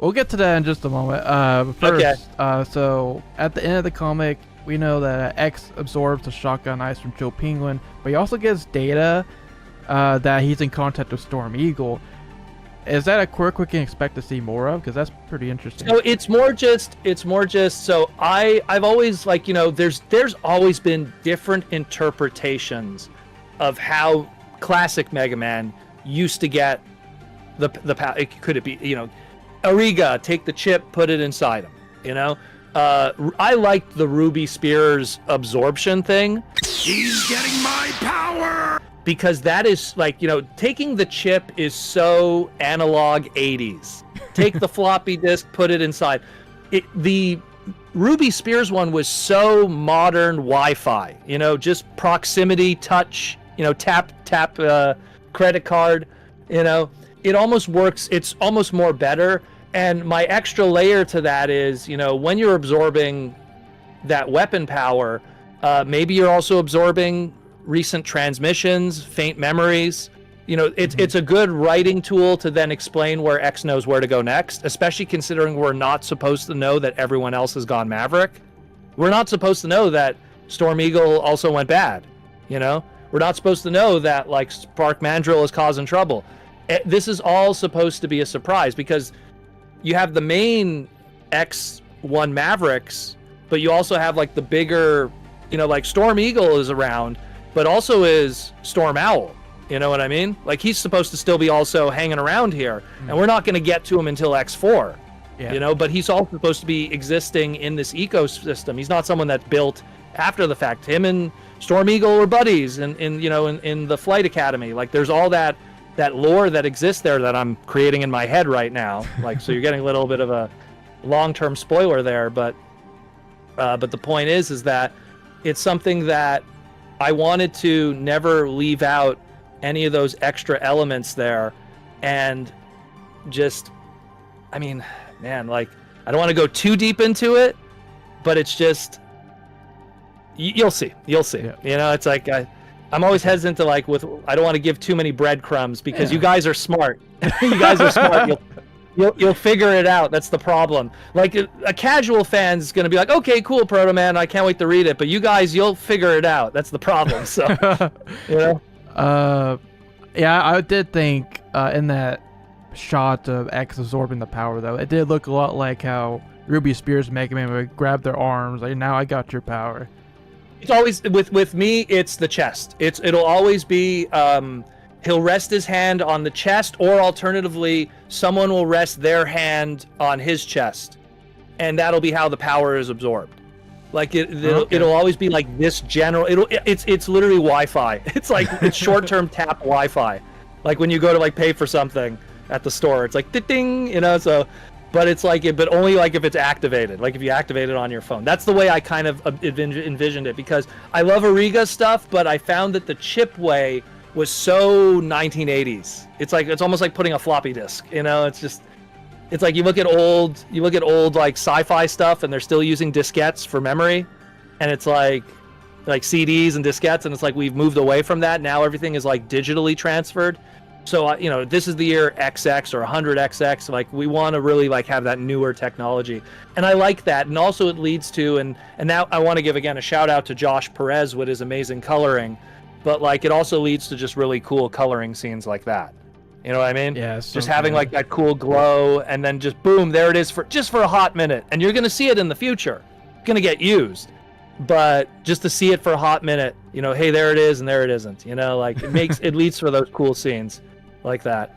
we'll get to that in just a moment. But first, so at the end of the comic, we know that X absorbs the shotgun ice from Joe Penguin, but he also gets data that he's in contact with Storm Eagle. Is that a quirk we can expect to see more of? Because that's pretty interesting. So it's more just so I've always, like, you know, there's always been different interpretations of how classic Mega Man used to get the could it be, Ariga, take the chip, put it inside him, I liked the Ruby Spears absorption thing. He's getting my power! Because that is like, taking the chip is so analog 80s. Take the floppy disk, put it inside. The Ruby Spears one was so modern Wi-Fi, just proximity, touch, tap credit card, it almost works. It's almost more better. And my extra layer to that is, when you're absorbing that weapon power, maybe you're also absorbing recent transmissions, faint memories. It's a good writing tool to then explain where X knows where to go next, especially considering we're not supposed to know that everyone else has gone Maverick. We're not supposed to know that Storm Eagle also went bad. We're not supposed to know that like Spark Mandrill is causing trouble. This is all supposed to be a surprise because you have the main X1 Mavericks, but you also have like the bigger, like Storm Eagle is around, but also is Storm Owl. You know what I mean? Like he's supposed to still be also hanging around here, and we're not going to get to him until X4. Yeah. But he's also supposed to be existing in this ecosystem. He's not someone that's built after the fact. Him and Storm Eagle were buddies in the Flight Academy. Like there's all that lore that exists there that I'm creating in my head right now. Like so you're getting a little bit of a long-term spoiler there, but the point is that it's something that I wanted to never leave out any of those extra elements there, and just, I mean, man, like I don't want to go too deep into it, but it's just you'll see. Yeah. It's like I'm always hesitant to I don't want to give too many breadcrumbs because you guys are smart. You guys are smart. You'll figure it out. That's the problem. Like a casual fan's gonna be like, okay, cool, Protoman, I can't wait to read it. But you guys, you'll figure it out. That's the problem. So, Yeah, I did think in that shot of X absorbing the power, though, it did look a lot like how Ruby Spears Mega Man would grab their arms, like, now I got your power. It's always, with me, it's the chest. It'll always be, he'll rest his hand on the chest, or alternatively, someone will rest their hand on his chest, and that'll be how the power is absorbed. Like it'll always be like this general. It's literally Wi-Fi. It's like it's short-term tap Wi-Fi. Like when you go to like pay for something at the store, it's like ding, So, but it's like but only like if it's activated. Like if you activate it on your phone. That's the way I kind of envisioned it because I love Ariga stuff, but I found that the chip way was so 1980s. It's almost like putting a floppy disk. It's just. It's like you look at old like sci-fi stuff and they're still using diskettes for memory, and it's like CDs and diskettes, and it's like we've moved away from that. Now everything is like digitally transferred. So this is the year XX or 100XX. Like we want to really like have that newer technology, and I like that. And also it leads to and now I want to give again a shout out to Josh Perez with his amazing coloring, but like it also leads to just really cool coloring scenes like that. You know what I mean? Yeah. Just having like that cool glow, and then just boom, there it is for a hot minute, and you're gonna see it in the future. It's gonna get used, but just to see it for a hot minute, hey, there it is, and there it isn't. Like it leads for those cool scenes like that.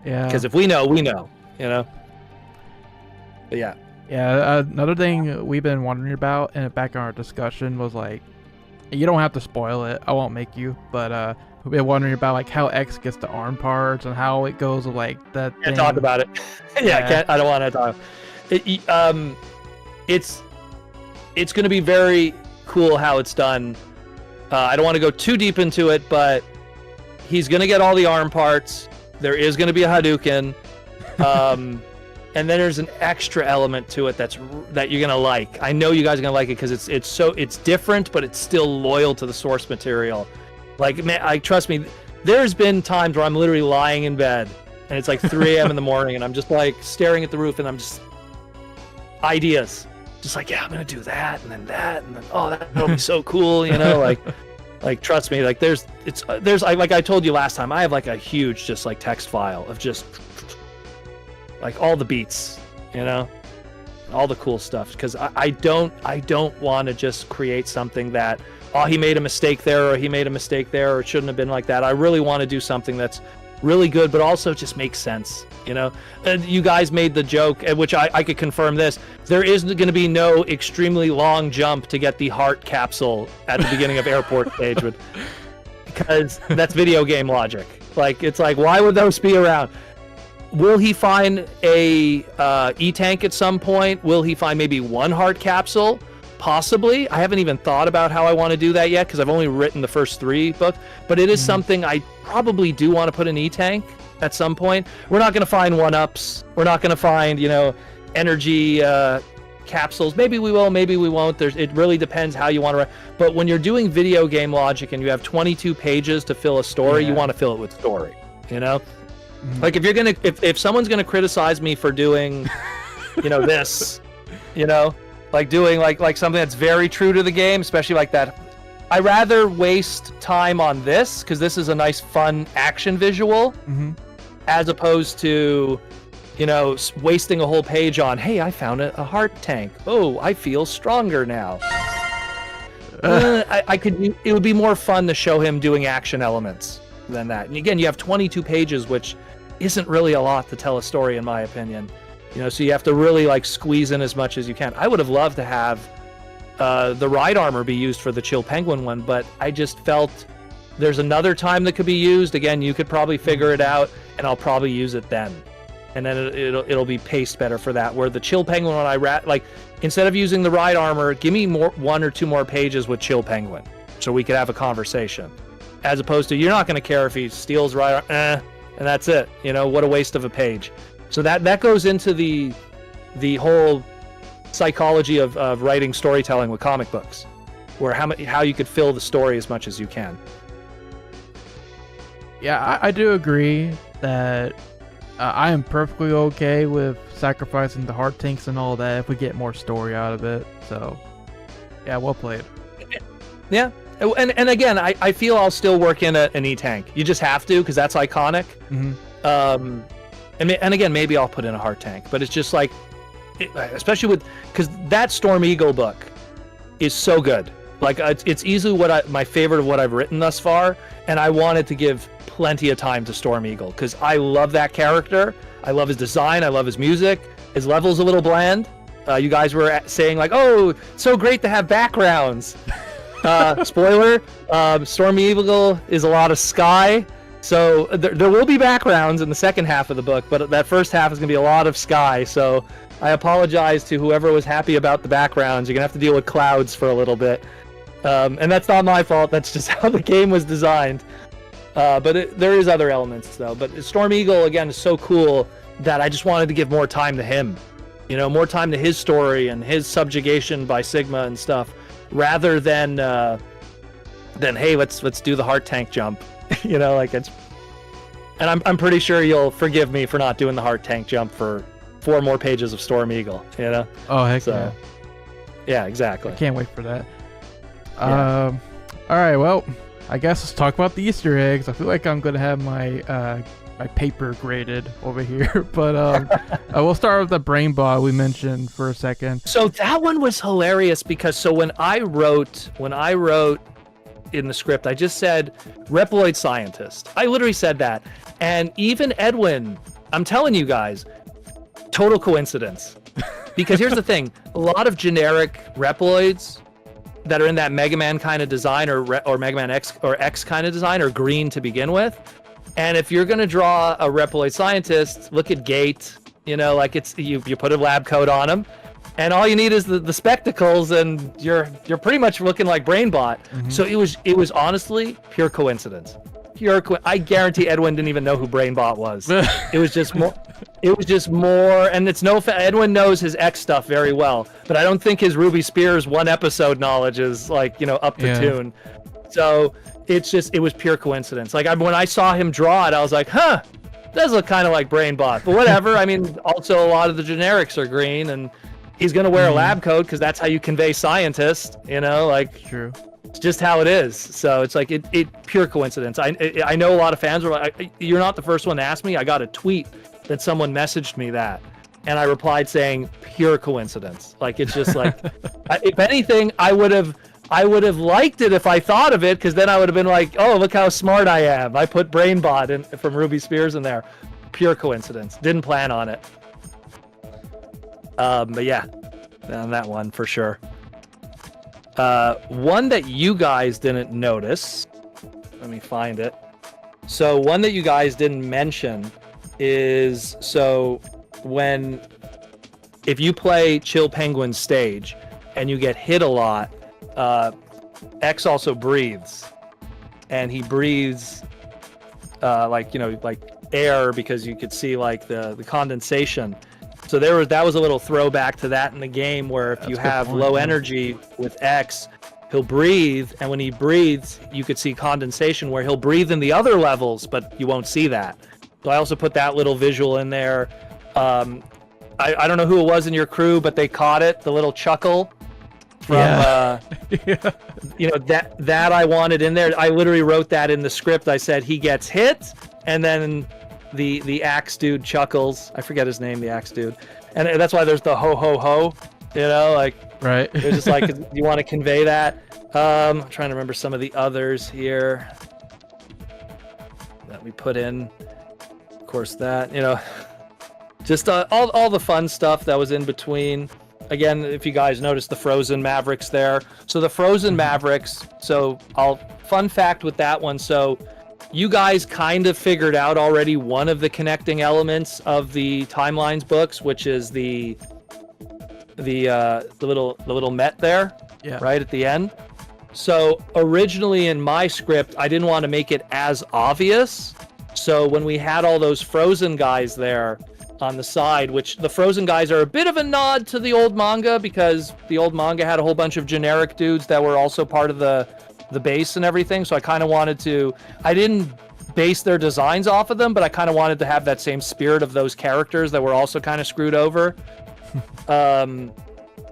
Yeah. Because if we know, we know. But yeah. Yeah. Another thing we've been wondering about, and back in our discussion, was like, you don't have to spoil it. I won't make you, but we've been wondering about like how X gets the arm parts and how it goes with like that. Can't talk about it. I don't want to talk. It's going to be very cool how it's done. I don't want to go too deep into it, but he's going to get all the arm parts. There is going to be a Hadouken, and then there's an extra element to it that you're going to like. I know you guys are going to like it because it's different, but it's still loyal to the source material. Like, man, trust me, there's been times where I'm literally lying in bed and it's like 3 a.m. in the morning and I'm just like staring at the roof and I'm just ideas. Just like, yeah, I'm going to do that and then oh, that'll be so cool, like trust me, like there's like I told you last time, I have like a huge just like text file of just like all the beats, all the cool stuff, because I don't want to just create something that oh, he made a mistake there, or he made a mistake there, or it shouldn't have been like that. I really want to do something that's really good, but also just makes sense, you know? And you guys made the joke, which I could confirm this. There is going to be no extremely long jump to get the heart capsule at the beginning of airport stage, because that's video game logic. Like, it's like, why would those be around? Will he find a E-tank at some point? Will he find maybe one heart capsule? Possibly. I haven't even thought about how I want to do that yet, because I've only written the first 3 books, but it is something I probably do want to put an E-tank at some point. We're not going to find 1-ups. We're not going to find, you know, energy capsules. Maybe we will, maybe we won't. It really depends how you want to write. But when you're doing video game logic and you have 22 pages to fill a story, you want to fill it with story, you know? Like, if you're going to, if someone's going to criticize me for doing, you know, this, you know, like doing like something that's very true to the game, especially like that, I rather waste time on this, because this is a nice, fun action visual, as opposed to, you know, wasting a whole page on, hey, I found a heart tank. Oh, I feel stronger now. It would be more fun to show him doing action elements than that. And again, you have 22 pages, which isn't really a lot to tell a story, in my opinion. You know, so you have to really like squeeze in as much as you can. I would have loved to have the ride armor be used for the Chill Penguin one, but I just felt there's another time that could be used. Again, you could probably figure it out, and I'll probably use it then. And then it'll be paced better for that. Where the Chill Penguin one, like, instead of using the ride armor, give me 1 or 2 more pages with Chill Penguin, so we could have a conversation. As opposed to, you're not going to care if he steals ride armor, and that's it. You know, what a waste of a page. So that goes into the whole psychology of writing storytelling with comic books, where how you could fill the story as much as you can. Yeah, I do agree that I am perfectly okay with sacrificing the heart tanks and all that if we get more story out of it. So, yeah, well played. Yeah, and again, I feel I'll still work in an E-tank. You just have to, because that's iconic. And again, maybe I'll put in a heart tank, but it's just like, especially because that Storm Eagle book is so good. Like, it's easily my favorite of what I've written thus far, and I wanted to give plenty of time to Storm Eagle, because I love that character. I love his design. I love his music. His level's a little bland. You guys were saying like, oh, it's so great to have backgrounds. Spoiler, Storm Eagle is a lot of sky. So there will be backgrounds in the second half of the book, but that first half is going to be a lot of sky. So I apologize to whoever was happy about the backgrounds. You're going to have to deal with clouds for a little bit. And that's not my fault. That's just how the game was designed. But there is other elements, though. But Storm Eagle, again, is so cool that I just wanted to give more time to him. You know, more time to his story and his subjugation by Sigma and stuff, rather than hey, let's do the heart tank jump. You know, like it's, and I'm pretty sure you'll forgive me for not doing the heart tank jump for 4 more pages of Storm Eagle. You know? Oh heck yeah! Yeah, exactly. I can't wait for that. Yeah. All right, well, I guess let's talk about the Easter eggs. I feel like I'm gonna have my my paper graded over here, but we'll start with the brain bot we mentioned for a second. So that one was hilarious, because when I wrote in the script, I just said Reploid scientist. I literally said that. And even Edwin, I'm telling you guys, total coincidence. Because here's the thing, a lot of generic Reploids that are in that Mega Man kind of design, or Mega Man X or X kind of design, are green to begin with. And if you're going to draw a Reploid scientist, look at Gate, you know, like it's you put a lab coat on him, and all you need is the spectacles, and you're pretty much looking like Brainbot. So it was honestly pure coincidence. I guarantee Edwin didn't even know who Brainbot was. It was just more, and it's Edwin knows his X stuff very well, but I don't think his Ruby Spears 1 episode knowledge is like, you know, up to tune. So it was pure coincidence. Like when I saw him draw it, I was like, huh, does look kind of like Brainbot, but whatever. I mean, also a lot of the generics are green, and he's gonna wear a lab coat because that's how you convey scientist, you know, like True. It's just how it is. So it's like it pure coincidence. I know a lot of fans were like, you're not the first one to ask me. I got a tweet that someone messaged me that, and I replied saying pure coincidence. Like it's just like, if anything, I would have I would have liked it if I thought of it, because then I would have been like, oh, look how smart I am. I put BrainBot from Ruby Spears in there. Pure coincidence. Didn't plan on it. But yeah, on that one for sure. One that you guys didn't notice. Let me find it. So one that you guys didn't mention is, so if you play Chill Penguin stage and you get hit a lot, X also breathes, and he breathes like air, because you could see like the condensation. So that was a little throwback to that in the game, where if you have low energy with X, he'll breathe, and when he breathes, you could see condensation where he'll breathe in the other levels, but you won't see that. So I also put that little visual in there. I don't know who it was in your crew, but they caught it, the little chuckle from that I wanted in there. I literally wrote that in the script. I said he gets hit, and then the axe dude chuckles. I forget his name, the axe dude, and that's why there's the ho ho ho. Like right. It's just like you want to convey that. I'm trying to remember some of the others here that we put in. Of course, that just all the fun stuff that was in between. Again, if you guys noticed the frozen Mavericks there. So the frozen Mavericks. So fun fact with that one. So you guys kind of figured out already one of the connecting elements of the Timelines books, which is the little Met there, right at the end. So originally in my script, I didn't want to make it as obvious. So when we had all those frozen guys there on the side, which the frozen guys are a bit of a nod to the old manga, because the old manga had a whole bunch of generic dudes that were also part of the base and everything. So I kind of wanted to, I didn't base their designs off of them, but I kind of wanted to have that same spirit of those characters that were also kind of screwed over.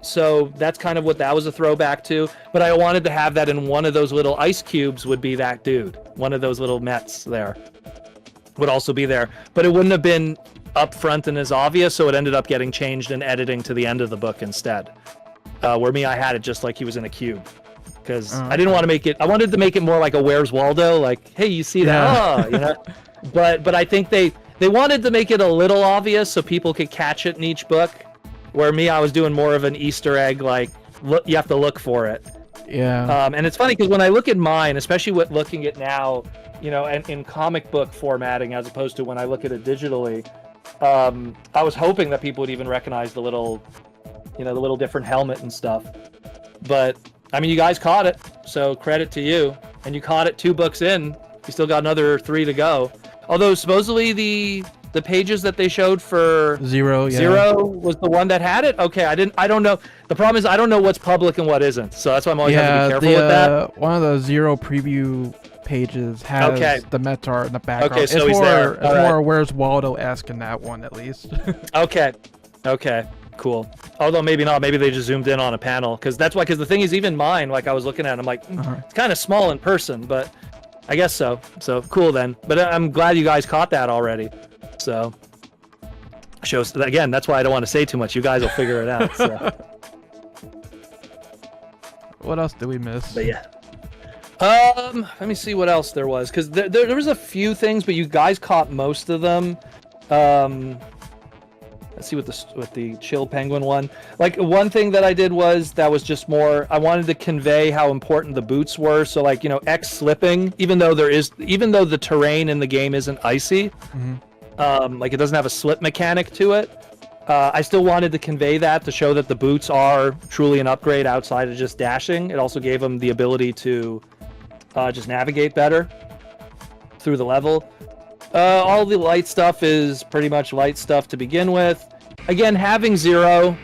So that's kind of what that was a throwback to. But I wanted to have that in one of those little ice cubes would be that dude. One of those little Mets there would also be there. But it wouldn't have been up front and as obvious, so it ended up getting changed in editing to the end of the book instead. Where I had it just like he was in a cube. Because I didn't want to make it, I wanted to make it more like a Where's Waldo, like, hey, you see that? Yeah. But I think they wanted to make it a little obvious so people could catch it in each book. Where I was doing more of an Easter egg, like, look, you have to look for it. Yeah. And it's funny because when I look at mine, especially with looking at now, and in comic book formatting as opposed to when I look at it digitally, I was hoping that people would even recognize the little different helmet and stuff. But I mean, you guys caught it, so credit to you. And you caught it 2 books in. You still got another 3 to go. Although supposedly the pages that they showed for Zero was the one that had it. Okay, I don't know. The problem is I don't know what's public and what isn't. So that's why I'm always having to be careful with that. One of the Zero preview pages has the Metar in the background. Okay, so it's he's more, there. It's more Where's Waldo-esque in that one, at least. Okay, cool. Although maybe not. Maybe they just zoomed in on a panel. Because the thing is, even mine, like I was looking at, I'm like, it's kind of small in person, but I guess so. So cool then. But I'm glad you guys caught that already. So shows again. That's why I don't want to say too much. You guys will figure it out. So. What else did we miss? But yeah. Let me see what else there was, because there was a few things, but you guys caught most of them. Let's see with the Chill Penguin one. Like one thing that I did was just more. I wanted to convey how important the boots were. So like X slipping, even though the terrain in the game isn't icy, like it doesn't have a slip mechanic to it. I still wanted to convey that to show that the boots are truly an upgrade outside of just dashing. It also gave them the ability to just navigate better through the level. All the light stuff is pretty much light stuff to begin with. Again, having Zero,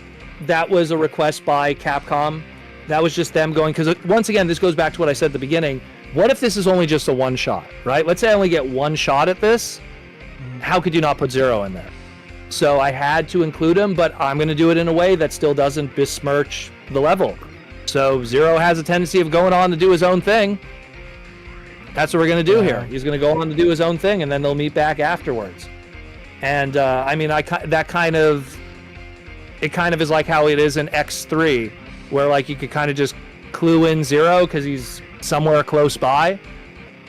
that was a request by Capcom. That was just them going, because once again, this goes back to what I said at the beginning. What if this is only just a one shot, right? Let's say I only get one shot at this. How could you not put Zero in there? So I had to include him, but I'm going to do it in a way that still doesn't besmirch the level. So Zero has a tendency of going on to do his own thing. That's what we're going to do here. He's going to go on to do his own thing, and then they'll meet back afterwards. And I mean, it kind of is like how it is in X3, where like you could kind of just clue in Zero because he's somewhere close by.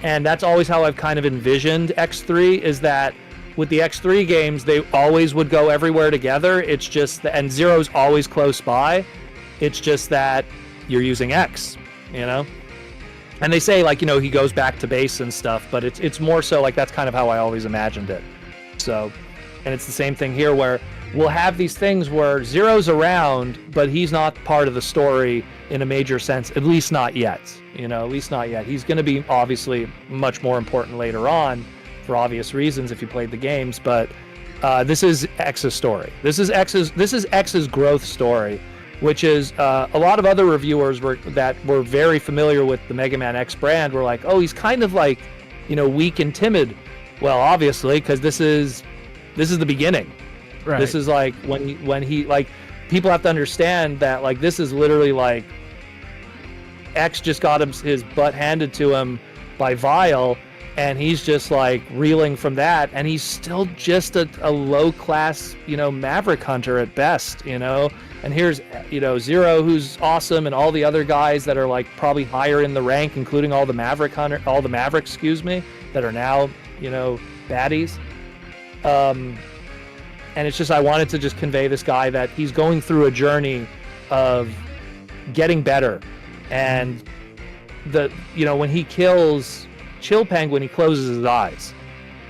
And that's always how I've kind of envisioned X3, is that with the X3 games, they always would go everywhere together. It's just, and Zero's always close by. It's just that you're using X, you know? And they say, like, you know, he goes back to base and stuff, but it's more so like that's kind of how I always imagined it. So, and it's the same thing here where we'll have these things where Zero's around, but he's not part of the story in a major sense, at least not yet. You know, at least not yet. He's going to be obviously much more important later on for obvious reasons if you played the games, but this is X's story. This is X's growth story, which is a lot of other reviewers that were very familiar with the Mega Man X brand were like, oh, he's kind of like, you know, weak and timid. Well, obviously, because this is the beginning. Right. This is like when he like, people have to understand that, like, this is literally like X just got his butt handed to him by Vile, and he's just like reeling from that, and he's still just a low class, you know, Maverick hunter at best, you know. And here's, you know, Zero, who's awesome, and all the other guys that are like probably higher in the rank, including all the Mavericks, that are now, you know, baddies. And it's just, I wanted to just convey this guy that he's going through a journey of getting better. And you know, when he kills Chill Penguin, he closes his eyes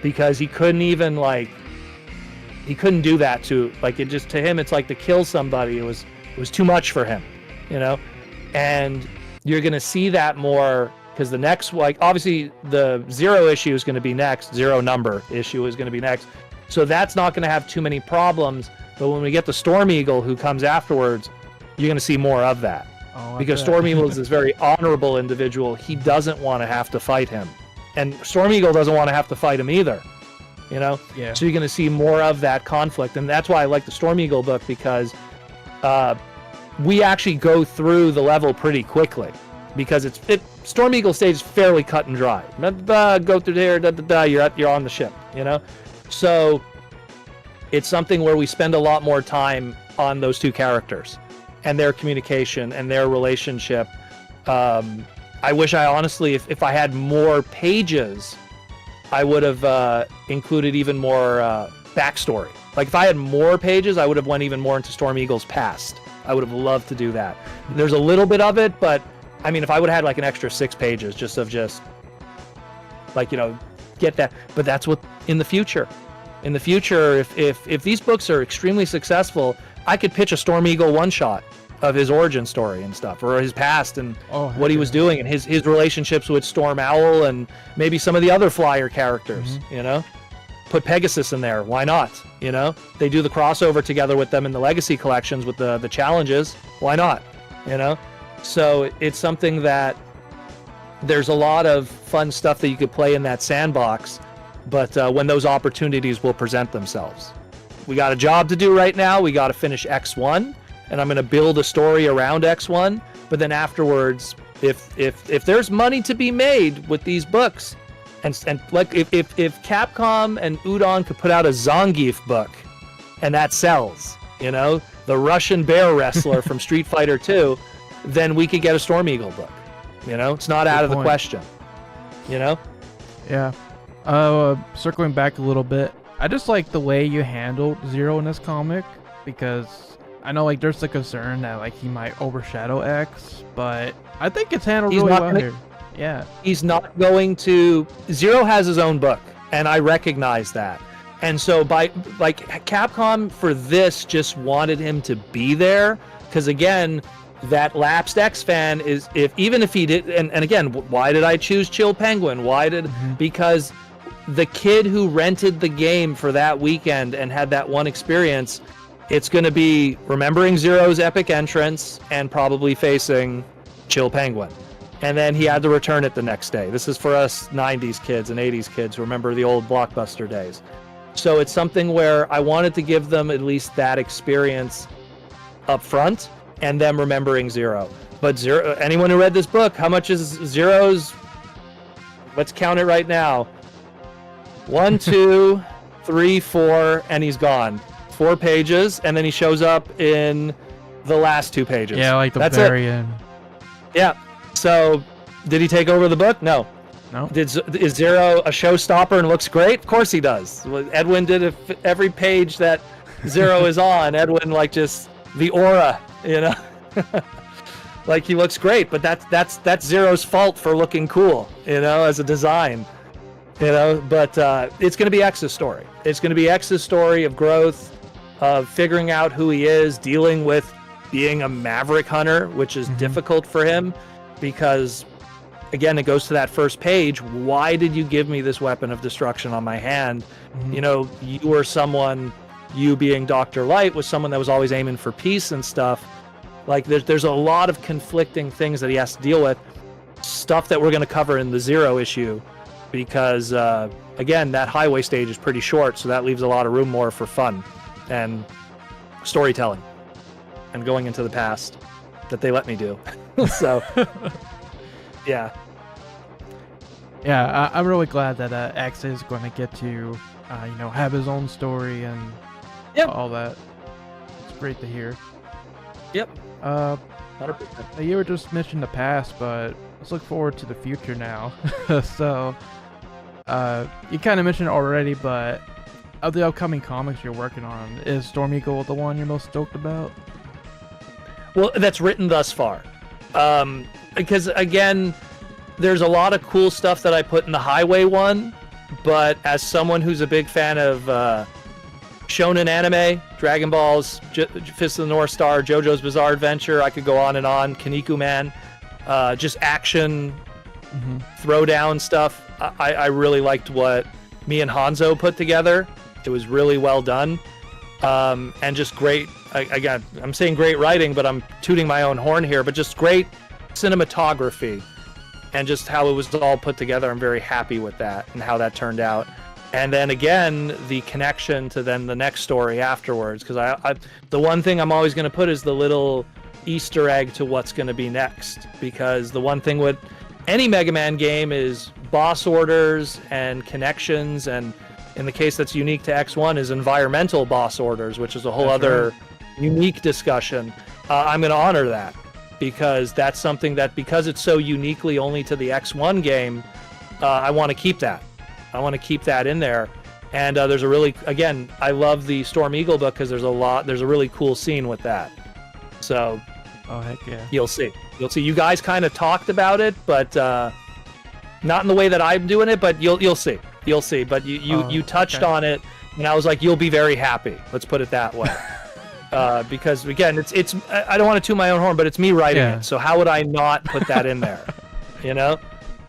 because he couldn't even he couldn't do that to, like, it just, to him, it's like to kill somebody, it was too much for him, you know. And you're going to see that more because the next, like, obviously the Zero issue is going to be next, Zero number issue is going to be next. So that's not going to have too many problems. But when we get the Storm Eagle, who comes afterwards, you're going to see more of that. Oh, because Storm Eagle is this very honorable individual. He doesn't want to have to fight him. And Storm Eagle doesn't want to have to fight him either. You know? Yeah. So you're going to see more of that conflict. And that's why I like the Storm Eagle book, because we actually go through the level pretty quickly. Because Storm Eagle stage is fairly cut and dry. Go through there, you're on the ship, you know? So it's something where we spend a lot more time on those two characters and their communication and their relationship. I wish I honestly, if I had more pages, I would have included even more backstory. Like, if I had more pages, I would have went even more into Storm Eagle's past. I would have loved to do that. There's a little bit of it, but I mean, if I would have had like an extra 6 pages just like, you know, get that. But that's what in the future, if these books are extremely successful, I could pitch a Storm Eagle one-shot of his origin story and stuff, or his past and what he was doing, and his relationships with Storm Owl and maybe some of the other Flyer characters. You know, put Pegasus in there, why not? You know, they do the crossover together with them in the Legacy collections with the challenges, why not? You know, so it's something that there's a lot of fun stuff that you could play in that sandbox, but when those opportunities will present themselves. We got a job to do right now. We got to finish X1, and I'm going to build a story around X1, but then afterwards, if there's money to be made with these books, and like if Capcom and Udon could put out a Zangief book and that sells, you know, the Russian bear wrestler from Street Fighter 2, then we could get a Storm Eagle book. You know, it's not out of the question. You know? Yeah. Circling back a little bit, I just like the way you handled Zero in this comic, because I know, like, there's the concern that, like, he might overshadow X, but I think it's handled really well here. Yeah. He's not going to... Zero has his own book, and I recognize that. And so Capcom for this just wanted him to be there, because again, that lapsed X fan is, even if he did, and again, why did I choose Chill Penguin? Because the kid who rented the game for that weekend and had that one experience, it's going to be remembering Zero's epic entrance and probably facing Chill Penguin. And then he had to return it the next day. This is for us 90s kids and 80s kids who remember the old Blockbuster days. So it's something where I wanted to give them at least that experience up front and them remembering Zero. But Zero, anyone who read this book, how much is Zero's? Let's count it right now. 1, 2, 3, 4, and he's gone. 4 pages, and then he shows up in the last 2 pages. Yeah, like the very end. Yeah. So, did he take over the book? No. No. Is Zero a showstopper and looks great? Of course he does. Edwin did every page that Zero is on. Edwin, like, just the aura, you know, like, he looks great. But that's Zero's fault for looking cool, you know, as a design, you know. But it's going to be X's story. It's going to be X's story of growth, of figuring out who he is, dealing with being a Maverick hunter, which is difficult for him because, again, it goes to that first page. Why did you give me this weapon of destruction on my hand? You know, you were someone, you being Dr. Light, was someone that was always aiming for peace and stuff. Like, there's a lot of conflicting things that he has to deal with. Stuff that we're going to cover in the Zero issue because, again, that highway stage is pretty short, so that leaves a lot of room more for fun and storytelling and going into the past that they let me do. So... Yeah. Yeah, I'm really glad that X is going to get to, you know, have his own story and all that. It's great to hear. Yep. 100%. You were just mentioning the past, but let's look forward to the future now. So, you kind of mentioned it already, but of the upcoming comics you're working on, is Storm Eagle the one you're most stoked about? Well, that's written thus far. Because, again, there's a lot of cool stuff that I put in the Highway one, but as someone who's a big fan of shonen anime, Dragon Balls, Fist of the North Star, JoJo's Bizarre Adventure, I could go on and on, Kinnikuman, Man, just action, throwdown stuff. I really liked what me and Hanzo put together. It was really well done, and just great. Again, I'm saying great writing, but I'm tooting my own horn here, but just great cinematography and just how it was all put together. I'm very happy with that and how that turned out. And then again, the connection to then the next story afterwards, because I the one thing I'm always going to put is the little Easter egg to what's going to be next, because the one thing with any Mega Man game is boss orders and connections, and in the case that's unique to X1 is environmental boss orders, which is a whole other unique discussion. I'm going to honor that, because that's something that, because it's so uniquely only to the X1 game, I want to keep that. I want to keep that in there. And there's a really, again, I love the Storm Eagle book because there's a really cool scene with that. So, oh heck yeah, you'll see. You guys kind of talked about it, but not in the way that I'm doing it. But you'll see. But you touched on it, and I was like, you'll be very happy. Let's put it that way. Because again, it's I don't want to toot my own horn, but it's me writing it. So how would I not put that in there? You know,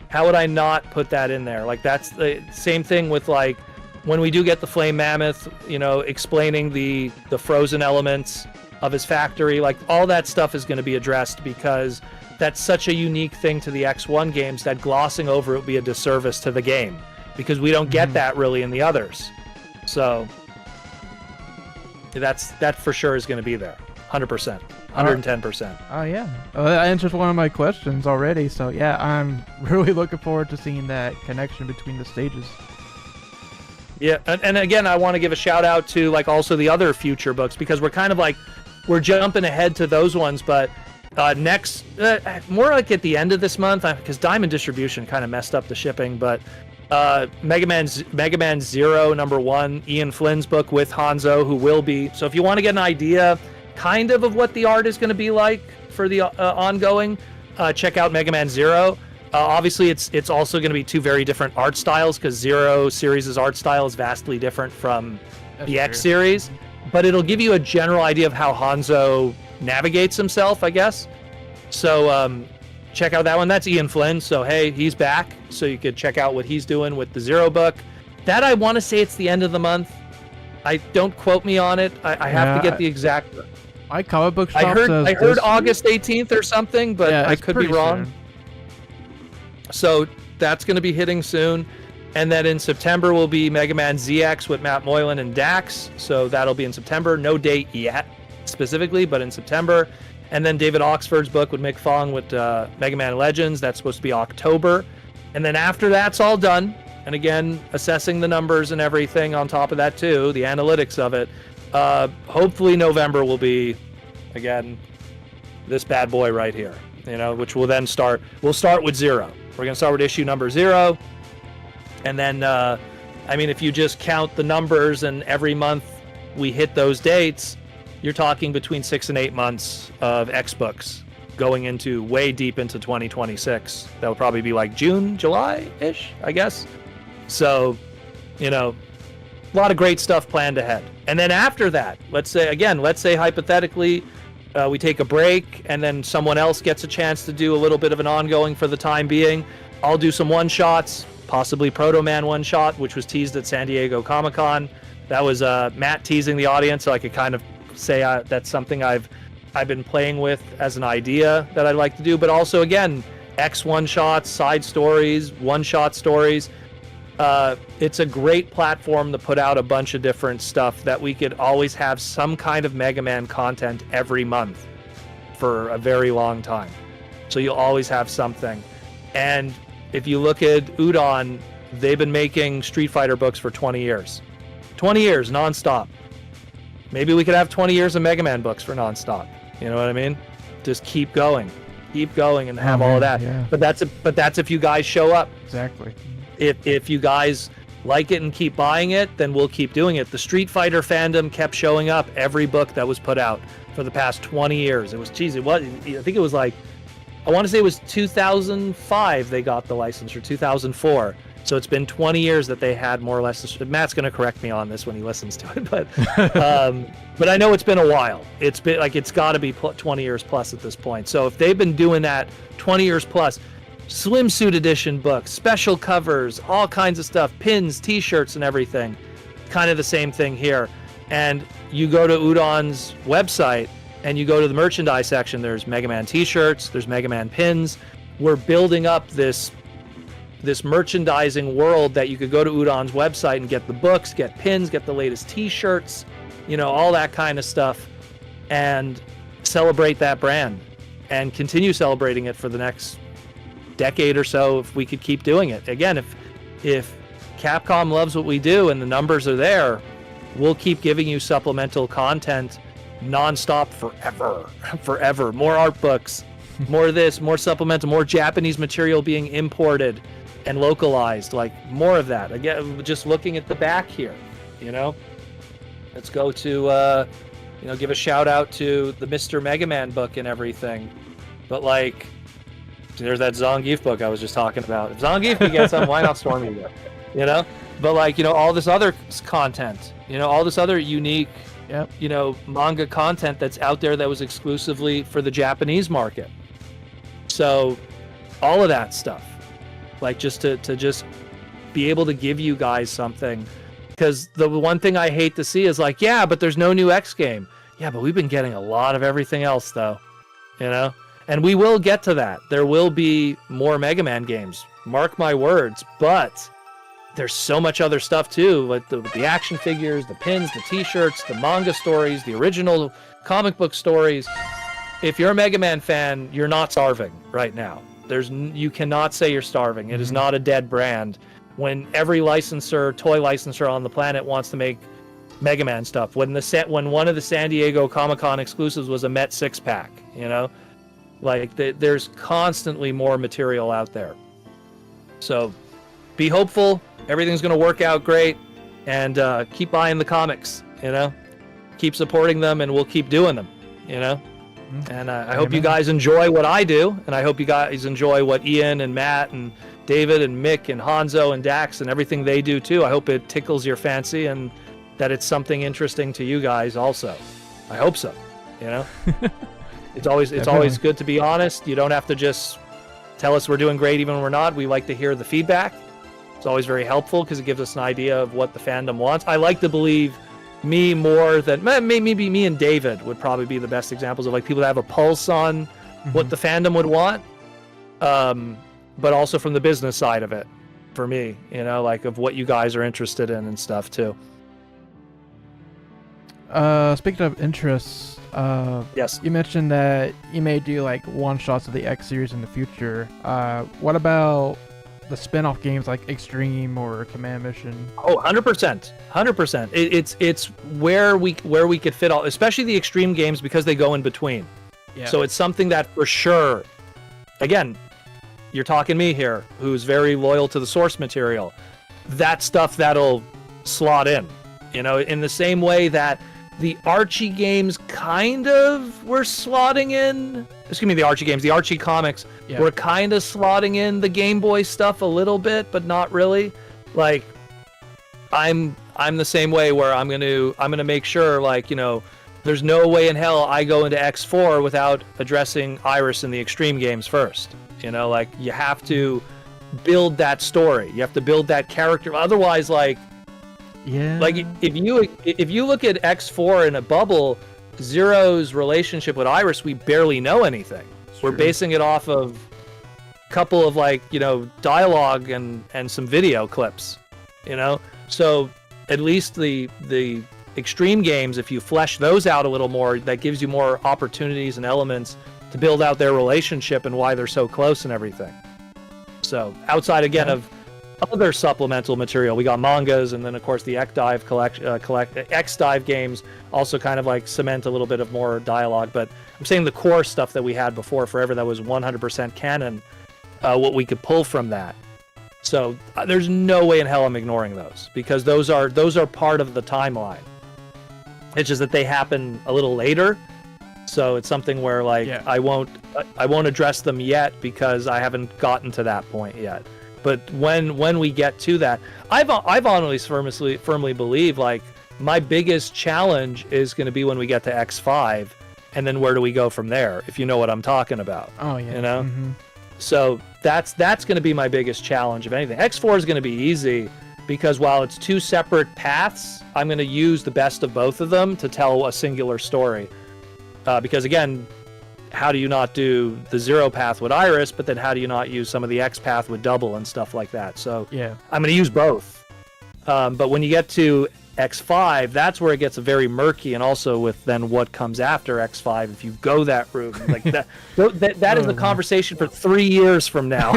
how would I not put that in there? Like, that's the same thing with, like, when we do get the Flame Mammoth, you know, explaining the frozen elements of his factory, like, all that stuff is going to be addressed, because that's such a unique thing to the X1 games that glossing over it would be a disservice to the game, because we don't get that really in the others. So that for sure is going to be there, 100%, 110%. Oh yeah, that answers one of my questions already. So yeah, I'm really looking forward to seeing that connection between the stages. Yeah, and again, I want to give a shout out to, like, also the other future books, because we're kind of like, we're jumping ahead to those ones, but next, more like at the end of this month, because Diamond Distribution kind of messed up the shipping, but Mega Man Zero #1, Ian Flynn's book with Hanzo, who will be. So if you want to get an idea kind of what the art is going to be like for the ongoing, check out Mega Man Zero. Obviously, it's also going to be two very different art styles, because Zero series' art style is vastly different from the X series, but it'll give you a general idea of how Hanzo navigates himself, I guess. So check out that one. That's Ian Flynn, so hey, he's back, so you could check out what he's doing with the Zero book. That, I want to say it's the end of the month. Don't quote me on it. I have to get the exact. My comic book shop I heard August 18th or something, but I could be wrong. Soon. So that's going to be hitting soon. And then in September will be Mega Man ZX with Matt Moylan and Dax. So that'll be in September. No date yet specifically, but in September. And then David Oxford's book with Mick Fong with Mega Man Legends. That's supposed to be October. And then after that's all done, and again, assessing the numbers and everything on top of that too, the analytics of it, hopefully November will be, again, this bad boy right here. which we'll start with 0. We're going to start with issue number 0. And then, if you just count the numbers and every month we hit those dates, you're talking between 6 and 8 months of X books going into way deep into 2026. That'll probably be like June, July-ish, I guess. So, a lot of great stuff planned ahead. And then after that, let's say hypothetically, we take a break and then someone else gets a chance to do a little bit of an ongoing for the time being. I'll do some one-shots, possibly Protoman one-shot, which was teased at San Diego Comic-Con. That was Matt teasing the audience, so I could kind of say that's something I've been playing with as an idea that I'd like to do. But also, again, X one-shots, side stories, one-shot stories. It's a great platform to put out a bunch of different stuff that we could always have some kind of Mega Man content every month for a very long time. So you'll always have something. And if you look at Udon, they've been making Street Fighter books for 20 years. 20 years, nonstop. Maybe we could have 20 years of Mega Man books for nonstop. You know what I mean? Just keep going and have all of that. Yeah. But that's if you guys show up. Exactly. If you guys like it and keep buying it, then we'll keep doing it. The Street Fighter fandom kept showing up every book that was put out for the past 20 years. I think it was like, I want to say it was 2005 they got the license, or 2004. So it's been 20 years that they had more or less. Matt's going to correct me on this when he listens to it, but I know it's been a while. It's been like, it's got to be 20 years plus at this point. So if they've been doing that 20 years plus, swimsuit edition books, special covers, all kinds of stuff, pins, t-shirts and everything, kind of the same thing here. And you go to Udon's website and you go to the merchandise section, there's Mega Man t-shirts, there's Mega Man pins. We're building up this merchandising world that you could go to Udon's website and get the books, get pins, get the latest t-shirts, all that kind of stuff, and celebrate that brand and continue celebrating it for the next decade or so if we could keep doing it. Again, if Capcom loves what we do and the numbers are there, we'll keep giving you supplemental content nonstop forever. More art books, more of this, more supplemental, more Japanese material being imported and localized, like more of that. Again, just looking at the back here, let's go to give a shout out to the Mr. Mega Man book and everything. But like, there's that Zangief book I was just talking about. If Zangief can get some, why not Stormy get? But like, all this other content, all this other unique, manga content that's out there that was exclusively for the Japanese market. So all of that stuff, like just to just be able to give you guys something, because the one thing I hate to see is like, yeah, but there's no new X game. Yeah, but we've been getting a lot of everything else though, and we will get to that. There will be more Mega Man games, mark my words, but there's so much other stuff too, like the action figures, the pins, the t-shirts, the manga stories, the original comic book stories. If you're a Mega Man fan, you're not starving right now. You cannot say you're starving. It is not a dead brand. When every toy licensor on the planet wants to make Mega Man stuff, when one of the San Diego Comic-Con exclusives was a Met 6-pack, like there's constantly more material out there. So be hopeful. Everything's going to work out great, and keep buying the comics, keep supporting them, and we'll keep doing them, And I hope you guys enjoy what I do, and I hope you guys enjoy what Ian and Matt and David and Mick and Hanzo and Dax and everything they do too. I hope it tickles your fancy and that it's something interesting to you guys also. I hope so. It's always good to be honest. You don't have to just tell us we're doing great even when we're not. We like to hear the feedback. It's always very helpful because it gives us an idea of what the fandom wants. I like to believe me more than maybe me and David would probably be the best examples of like people that have a pulse on what the fandom would want, but also from the business side of it for me, like of what you guys are interested in and stuff too. Speaking of interests, yes, you mentioned that you may do like one shots of the X series in the future. What about the spin-off games like Extreme or Command Mission? Oh, 100%. It's where we could fit all, especially the Extreme games, because they go in between. Yeah. So it's something that for sure again, you're talking me here, who's very loyal to the source material. That stuff that'll slot in, in the same way that the Archie games kind of were slotting in. Excuse me, the Archie comics were kind of slotting in the Game Boy stuff a little bit, but not really. Like, I'm the same way where I'm gonna make sure, like, there's no way in hell I go into X4 without addressing Iris in the Extreme games first. Like, you have to build that story. You have to build that character. Otherwise, like if you look at X4 in a bubble, Zero's relationship with Iris, we barely know anything. We're basing it off of a couple of, like, dialogue and some video clips. So at least the Extreme games, if you flesh those out a little more, that gives you more opportunities and elements to build out their relationship and why they're so close and everything. So outside again of other supplemental material, we got mangas, and then of course the X-Dive games also kind of like cement a little bit of more dialogue. But I'm saying the core stuff that we had before forever that was 100% canon, what we could pull from that. So there's no way in hell I'm ignoring those, because those are part of the timeline. It's just that they happen a little later, so it's something where, like, I won't address them yet because I haven't gotten to that point yet. But when we get to that, I've always firmly believe, like, my biggest challenge is going to be when we get to X5, and then where do we go from there? If you know what I'm talking about. Oh yeah. Mm-hmm. So that's going to be my biggest challenge, if anything. X4 is going to be easy because while it's two separate paths, I'm going to use the best of both of them to tell a singular story. Because again, how do you not do the Zero path with Iris, but then how do you not use some of the X path with Double and stuff like that? So I'm going to use both. But when you get to X5, that's where it gets very murky, and also with then what comes after X5 if you go that route. Like that is the conversation for 3 years from now.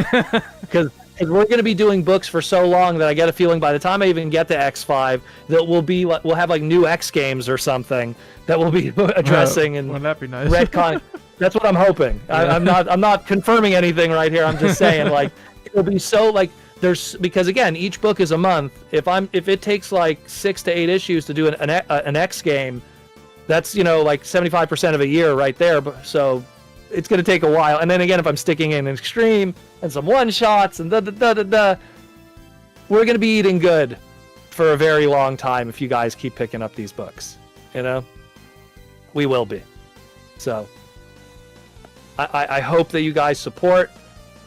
Because we're going to be doing books for so long that I get a feeling by the time I even get to X5 that we'll have like new X games or something that we'll be addressing and wouldn't that be nice? retcon. That's what I'm hoping. I'm not confirming anything right here. I'm just saying, like, it'll be so, like, because again, each book is a month. If it takes like 6 to 8 issues to do an X game, that's like 75% of a year right there. So it's going to take a while. And then again, if I'm sticking in an Extreme and some one shots and we're going to be eating good for a very long time if you guys keep picking up these books. We will be. So I hope that you guys support.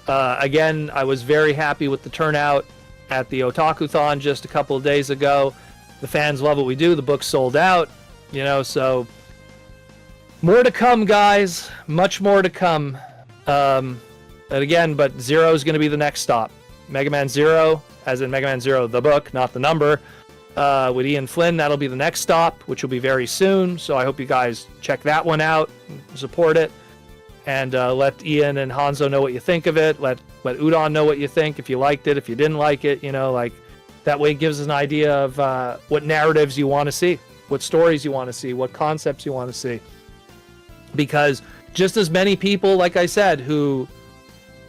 Again, I was very happy with the turnout at the Otakuthon just a couple of days ago. The fans love what we do. The book's sold out, so more to come, guys. Much more to come. And again, but Zero is going to be the next stop. Mega Man Zero, as in Mega Man Zero, the book, not the number. With Ian Flynn, that'll be the next stop, which will be very soon. So I hope you guys check that one out, support it. And let Ian and Hanzo know what you think of it. Let Udon know what you think, if you liked it, if you didn't like it. Like, that way it gives us an idea of what narratives you want to see, what stories you want to see, what concepts you want to see. Because just as many people, like I said, who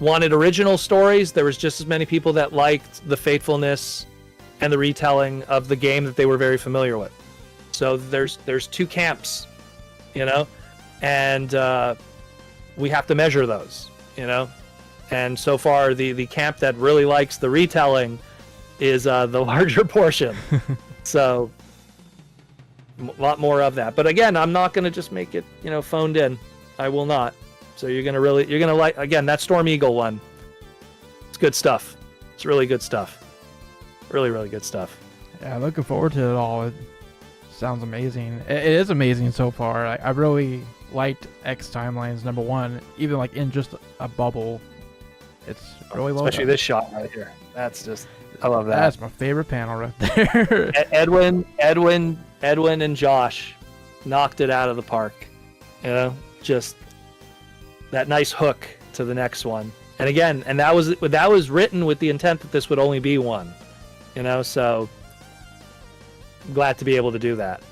wanted original stories, there was just as many people that liked the faithfulness and the retelling of the game that they were very familiar with. So there's two camps, and we have to measure those, and so far the camp that really likes the retelling is the larger portion. So a lot more of that. But again, I'm not going to just make it, phoned in. I will not. So you're going to like, again, that Storm Eagle one. It's good stuff. It's really good stuff. Really, really good stuff. Yeah, looking forward to it all. It sounds amazing. It is amazing so far. I really liked X Timelines #1, even like in just a bubble. It's really well especially done. This shot right here. That's just, I love that. That's my favorite panel right there. Edwin and Josh knocked it out of the park. Just that nice hook to the next one. And again, and that was written with the intent that this would only be one. So I'm glad to be able to do that.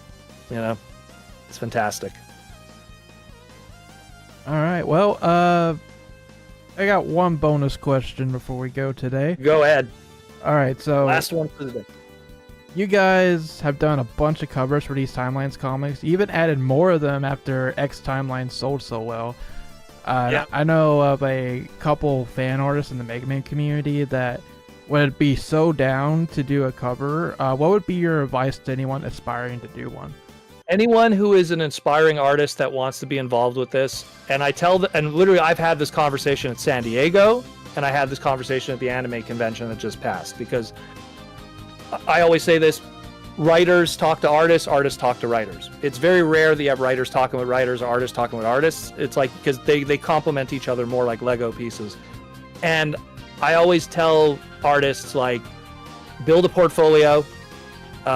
It's fantastic. All right. Well, I got one bonus question before we go today. Go ahead. All right, so Last one for the day. you guys have done a bunch of covers for these Timelines comics. You even added more of them after X Timeline sold so well. Yeah. I know of a couple fan artists in the Mega Man community that would be so down to do a cover. What would be your advice to anyone aspiring to do one? Anyone who is an inspiring artist that wants to be involved with this, and and literally I've had this conversation at San Diego, and I had this conversation at the anime convention that just passed, because I always say this: writers talk to artists, artists talk to writers. It's very rare that you have writers talking with writers or artists talking with artists. It's like, because they complement each other more like Lego pieces. And I always tell artists, like, build a portfolio,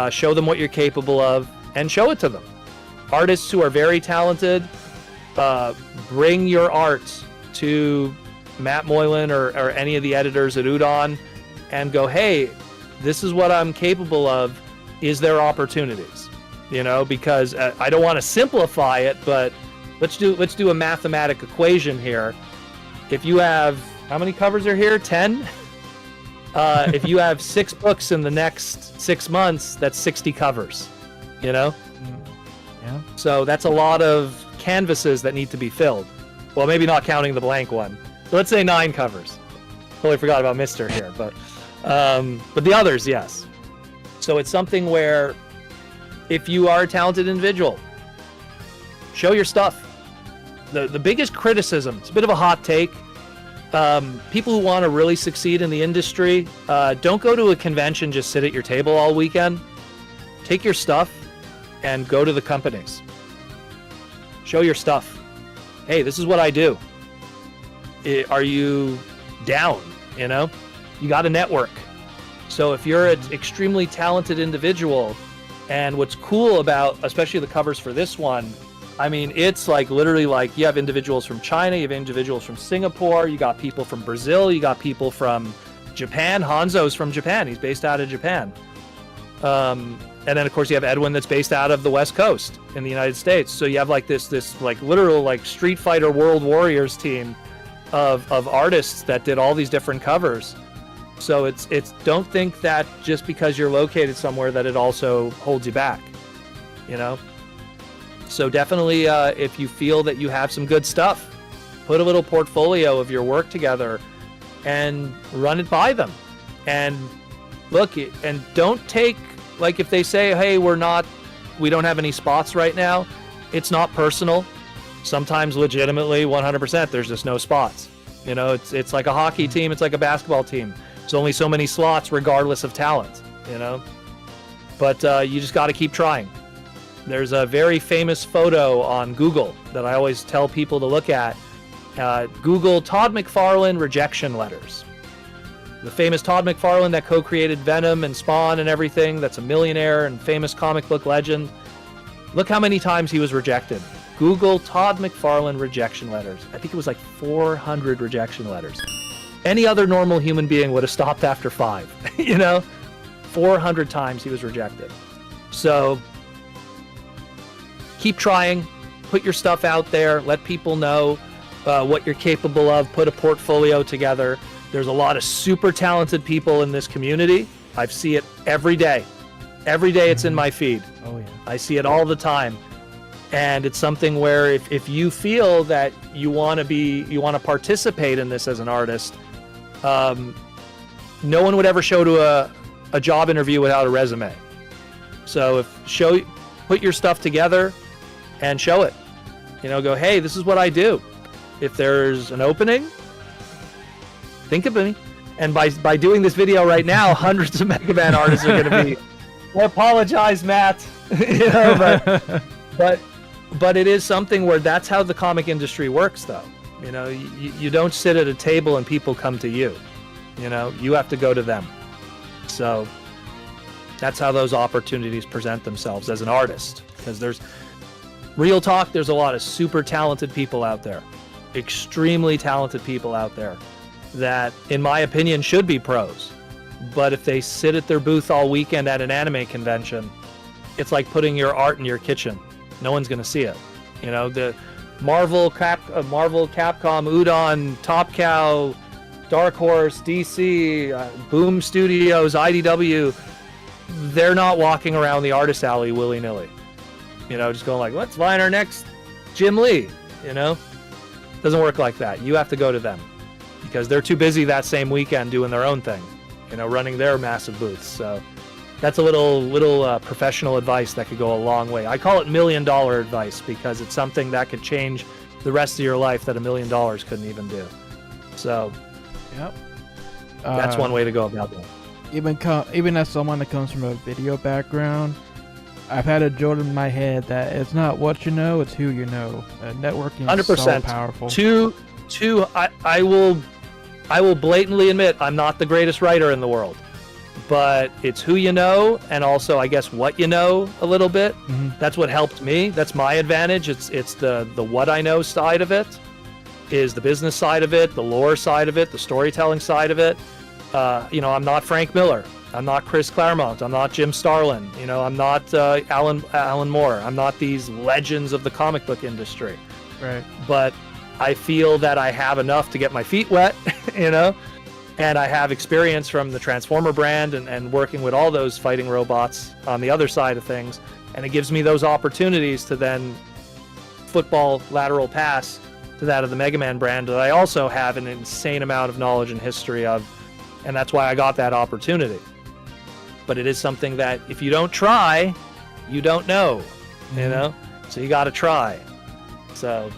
show them what you're capable of, and show it to them. Artists who are very talented, bring your art to Matt Moylan or any of the editors at Udon and go, hey, this is what I'm capable of. Is there opportunities? You know, because I don't want to simplify it, but let's do a mathematic equation here. If you have, how many covers are here? 10? If you have 6 books in the next 6 months, that's 60 covers, you know? Yeah. So that's a lot of canvases that need to be filled. Well, maybe not counting the blank one. So let's say 9 covers. Totally forgot about Mr. here, but the others, yes. So it's something where if you are a talented individual, show your stuff. The biggest criticism, it's a bit of a hot take, people who want to really succeed in the industry, don't go to a convention, just sit at your table all weekend. Take your stuff and go to the companies. Show your stuff. Hey, this is what I do. Are you down? You know, you got a network. So if you're an extremely talented individual, and what's cool about, especially the covers for this one, I mean, it's like literally like you have individuals from China, you have individuals from Singapore, you got people from Brazil, you got people from Japan. Hanzo's from Japan. He's based out of Japan. And then of course you have Edwin that's based out of the West Coast in the United States. So you have like this like literal like Street Fighter World Warriors team of artists that did all these different covers. So it's don't think that just because you're located somewhere that it also holds you back, you know? So definitely, if you feel that you have some good stuff, put a little portfolio of your work together and run it by them. And look, and don't take, like if they say, hey, we don't have any spots right now, it's not personal. Sometimes legitimately 100% there's just no spots. You know, it's like a hockey team, it's like a basketball team. There's only so many slots regardless of talent, you know? But you just got to keep trying. There's a very famous photo on Google that I always tell people to look at. Google Todd McFarlane rejection letters. The famous Todd McFarlane that co-created Venom and Spawn and everything, that's a millionaire and famous comic book legend. Look how many times he was rejected. Google Todd McFarlane rejection letters. I think it was like 400 rejection letters. Any other normal human being would have stopped after 5, you know? 400 times he was rejected. So keep trying, put your stuff out there, let people know what you're capable of, put a portfolio together. There's a lot of super talented people in this community. I see it every day. Every day it's in my feed. Oh, yeah. I see it all the time. And it's something where if you feel that you want to participate in this as an artist, no one would ever show to a job interview without a resume. So put your stuff together and show it. You know, go, hey, this is what I do. If there's an opening, think of me. And by doing this video right now, hundreds of Mega Man artists are going to be, I apologize, Matt. You know, but it is something where that's how the comic industry works, though. You know, you don't sit at a table and people come to you. You know, you have to go to them. So that's how those opportunities present themselves as an artist. Because there's real talk, there's a lot of super talented people out there, extremely talented people out there that, in my opinion, should be pros. But if they sit at their booth all weekend at an anime convention, it's like putting your art in your kitchen. No one's going to see it. You know, Marvel, Capcom, Udon, Top Cow, Dark Horse, DC, Boom Studios, IDW, they're not walking around the artist alley willy-nilly. You know, just going like, let's find our next Jim Lee, you know? Doesn't work like that. You have to go to them because they're too busy that same weekend doing their own thing, you know, running their massive booths. So that's a little professional advice that could go a long way. I call it $1 million advice because it's something that could change the rest of your life that $1 million couldn't even do. So, Yep. that's one way to go about that. Even as someone that comes from a video background, I've had a jolt in my head that it's not what you know, it's who you know. Networking is 100%. so powerful. I will blatantly admit I'm not the greatest writer in the world, but it's who you know, and also I guess what you know a little bit. Mm-hmm. That's what helped me. That's my advantage. It's the what I know side of it, is the business side of it, the lore side of it, the storytelling side of it. You know, I'm not Frank Miller. I'm not Chris Claremont. I'm not Jim Starlin. You know, I'm not Alan Moore. I'm not these legends of the comic book industry. Right. But I feel that I have enough to get my feet wet, you know, and I have experience from the Transformer brand and working with all those fighting robots on the other side of things. And it gives me those opportunities to then football lateral pass to that of the Mega Man brand that I also have an insane amount of knowledge and history of. And that's why I got that opportunity. But it is something that if you don't try, you don't know, you know? So you got to try. So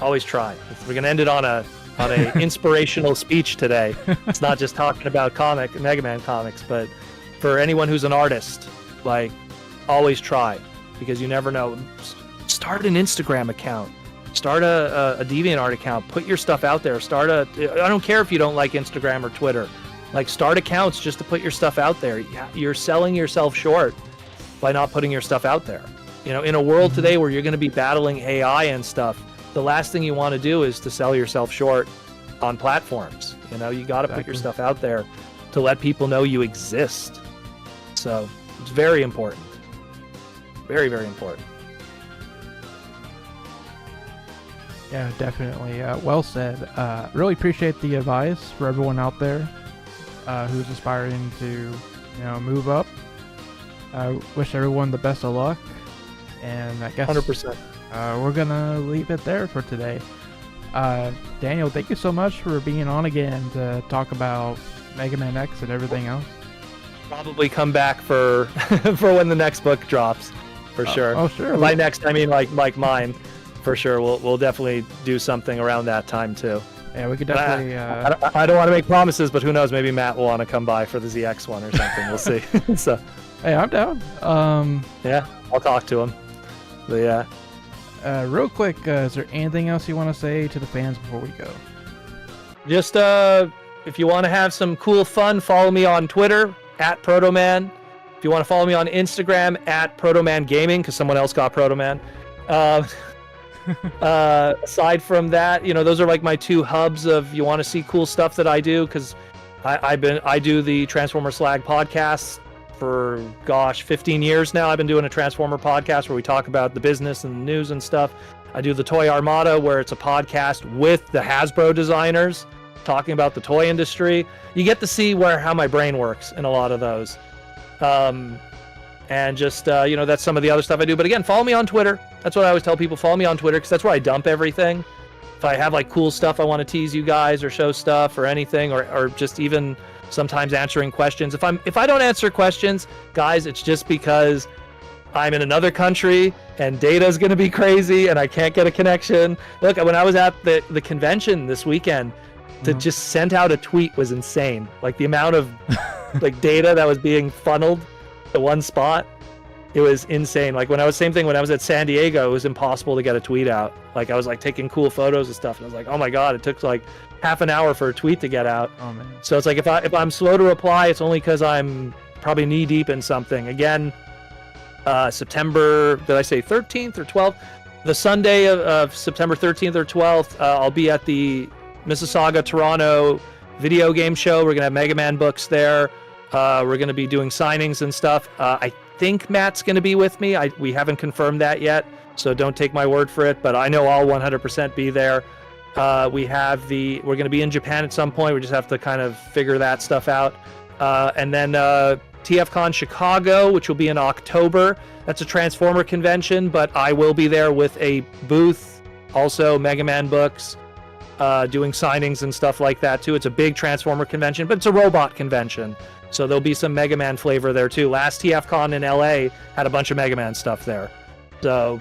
always try. We're going to end it on a inspirational speech today. It's not just talking about Mega Man comics, but for anyone who's an artist, like, always try, because you never know. Start an Instagram account. Start a DeviantArt account. Put your stuff out there. I don't care if you don't like Instagram or Twitter. Like, start accounts just to put your stuff out there. You're selling yourself short by not putting your stuff out there. You know, in a world today where you're going to be battling AI and stuff, the last thing you want to do is to sell yourself short on platforms. You know, you got to put your stuff out there to let people know you exist. So it's very important. Very, very important. Yeah, definitely. Well said. Really appreciate the advice for everyone out there who's aspiring to, you know, move up. I wish everyone the best of luck. And I guess 100%. We're gonna leave it there for today. Daniel, thank you so much for being on again to talk about Mega Man X and everything else. Probably come back for for when the next book drops, for sure. Oh, sure. By next, I mean like mine, for sure. We'll definitely do something around that time too. Yeah, we could definitely. I don't want to make promises, but who knows? Maybe Matt will want to come by for the ZX one or something. We'll see. So, hey, I'm down. yeah, I'll talk to him. But yeah. Real quick, is there anything else you want to say to the fans before we go? Just if you want to have some cool fun, follow me on Twitter at Protoman. If you want to follow me on Instagram at Protoman Gaming, because someone else got Protoman. Aside from that, you know, those are like my two hubs of you want to see cool stuff that I do, because I do the Transformer Slag podcast for 15 years now. I've been doing a Transformer podcast where we talk about the business and the news and stuff. I do the Toy Armada, where it's a podcast with the Hasbro designers talking about the toy industry. You get to see how my brain works in a lot of those. And just, you know, that's some of the other stuff I do. But again, follow me on Twitter. That's what I always tell people. Follow me on Twitter, because that's where I dump everything. If I have like cool stuff I want to tease you guys or show stuff or anything, or just even sometimes answering questions. If I don't answer questions, guys, it's just because I'm in another country and data's going to be crazy and I can't get a connection. Look, when I was at the convention this weekend, to just send out a tweet was insane. Like the amount of like data that was being funneled to one spot, it was insane. Like when I was at San Diego, it was impossible to get a tweet out. Like I was like taking cool photos and stuff, and I was like, oh my god, it took like half an hour for a tweet to get out. Oh man. So it's like if I'm slow to reply, it's only because I'm probably knee deep in something. Again, September, did I say 13th or 12th? The Sunday of September 13th or 12th, I'll be at the Mississauga, Toronto video game show. We're gonna have Mega Man books there. We're gonna be doing signings and stuff. I think Matt's gonna be with me. We haven't confirmed that yet, So don't take my word for it, but I know I'll 100% be there. We're going to be in Japan at some point. We just have to kind of figure that stuff out. And then TFCon Chicago, which will be in October. That's a Transformer convention, but I will be there with a booth, also Mega Man books, doing signings and stuff like that too. It's a big Transformer convention, but it's a robot convention. So there'll be some Mega Man flavor there too. Last TFCon in LA had a bunch of Mega Man stuff there. So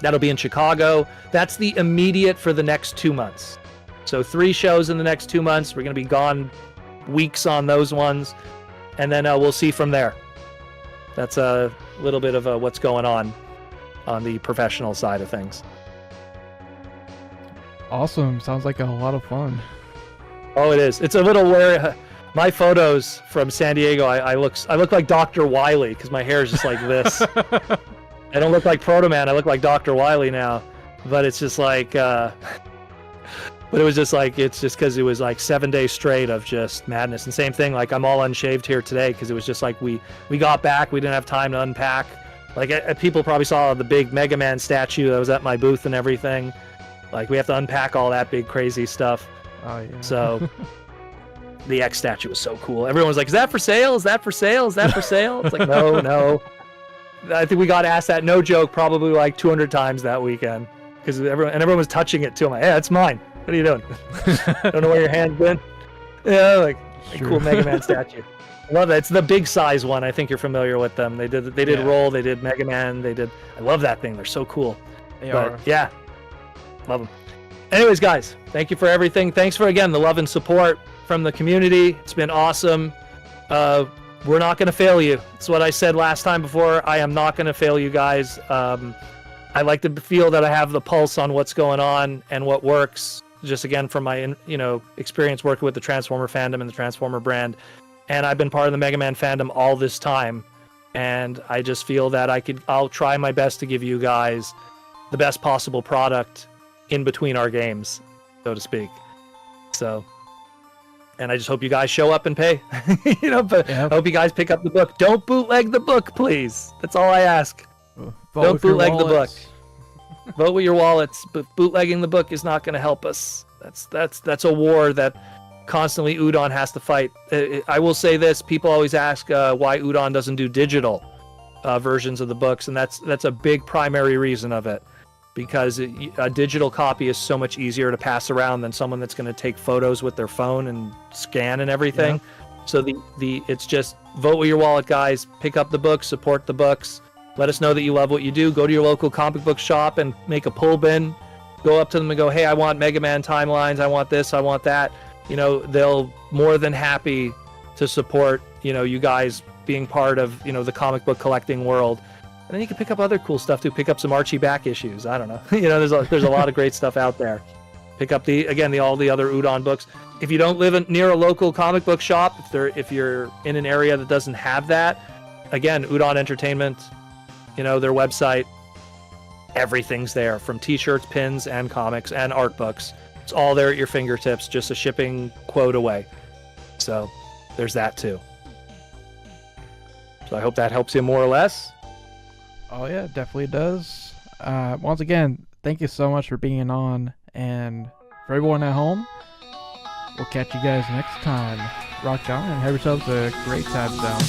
that'll be in Chicago. That's the immediate for the next 2 months. So 3 shows in the next 2 months. We're going to be gone weeks on those ones. And then we'll see from there. That's a little bit of what's going on the professional side of things. Awesome. Sounds like a lot of fun. Oh, it is. It's a little where my photos from San Diego, I look like Dr. Wily because my hair is just like this. I don't look like Protoman. I look like Dr. Wily now. But it's just like, but it was just like, it's just because it was like 7 days straight of just madness. And same thing, like I'm all unshaved here today because it was just like we got back. We didn't have time to unpack. Like people probably saw the big Mega Man statue that was at my booth and everything. Like we have to unpack all that big crazy stuff. Oh, yeah. So the X statue was so cool. Everyone was like, is that for sale? Is that for sale? Is that for sale? It's like, no. I think we got asked that, no joke, probably like 200 times that weekend. Because everyone was touching it too. I'm like, yeah, it's mine. What are you doing? Don't know where your hand's been. Yeah, like a cool Mega Man statue. I love that. It's the big size one. I think you're familiar with them. They did Roll, they did Mega Man, I love that thing. They're so cool. They are. Yeah. Love them. Anyways, guys, thank you for everything. Thanks for, again, the love and support from the community. It's been awesome. We're not going to fail you. It's what I said last time before. I am not going to fail you guys. I like to feel that I have the pulse on what's going on and what works. Just again, from my experience working with the Transformer fandom and the Transformer brand. And I've been part of the Mega Man fandom all this time. And I just feel that I'll try my best to give you guys the best possible product in between our games, so to speak. So, and I just hope you guys show up and pay. But I hope you guys pick up the book. Don't bootleg the book, please. That's all I ask. Don't bootleg the book. Vote with your wallets, but bootlegging the book is not going to help us. That's a war that constantly Udon has to fight. I will say this: people always ask why Udon doesn't do digital versions of the books, and that's a big primary reason of it. Because a digital copy is so much easier to pass around than someone that's going to take photos with their phone and scan and everything. Yeah. So it's just vote with your wallet, guys. Pick up the books, support the books. Let us know that you love what you do. Go to your local comic book shop and make a pull bin. Go up to them and go, hey, I want Mega Man timelines. I want this. I want that. They'll more than happy to support, you guys being part of, the comic book collecting world. And then you can pick up other cool stuff too. Pick up some Archie back issues. I don't know. There's a lot of great stuff out there. Pick up all the other Udon books. If you don't live near a local comic book shop, if you're in an area that doesn't have that, again, Udon Entertainment, their website, everything's there, from T-shirts, pins, and comics and art books. It's all there at your fingertips, just a shipping quote away. So there's that too. So I hope that helps you more or less. Oh yeah, it definitely does. Once again, thank you so much for being on, and for everyone at home, we'll catch you guys next time. Rock on and have yourselves a great time down.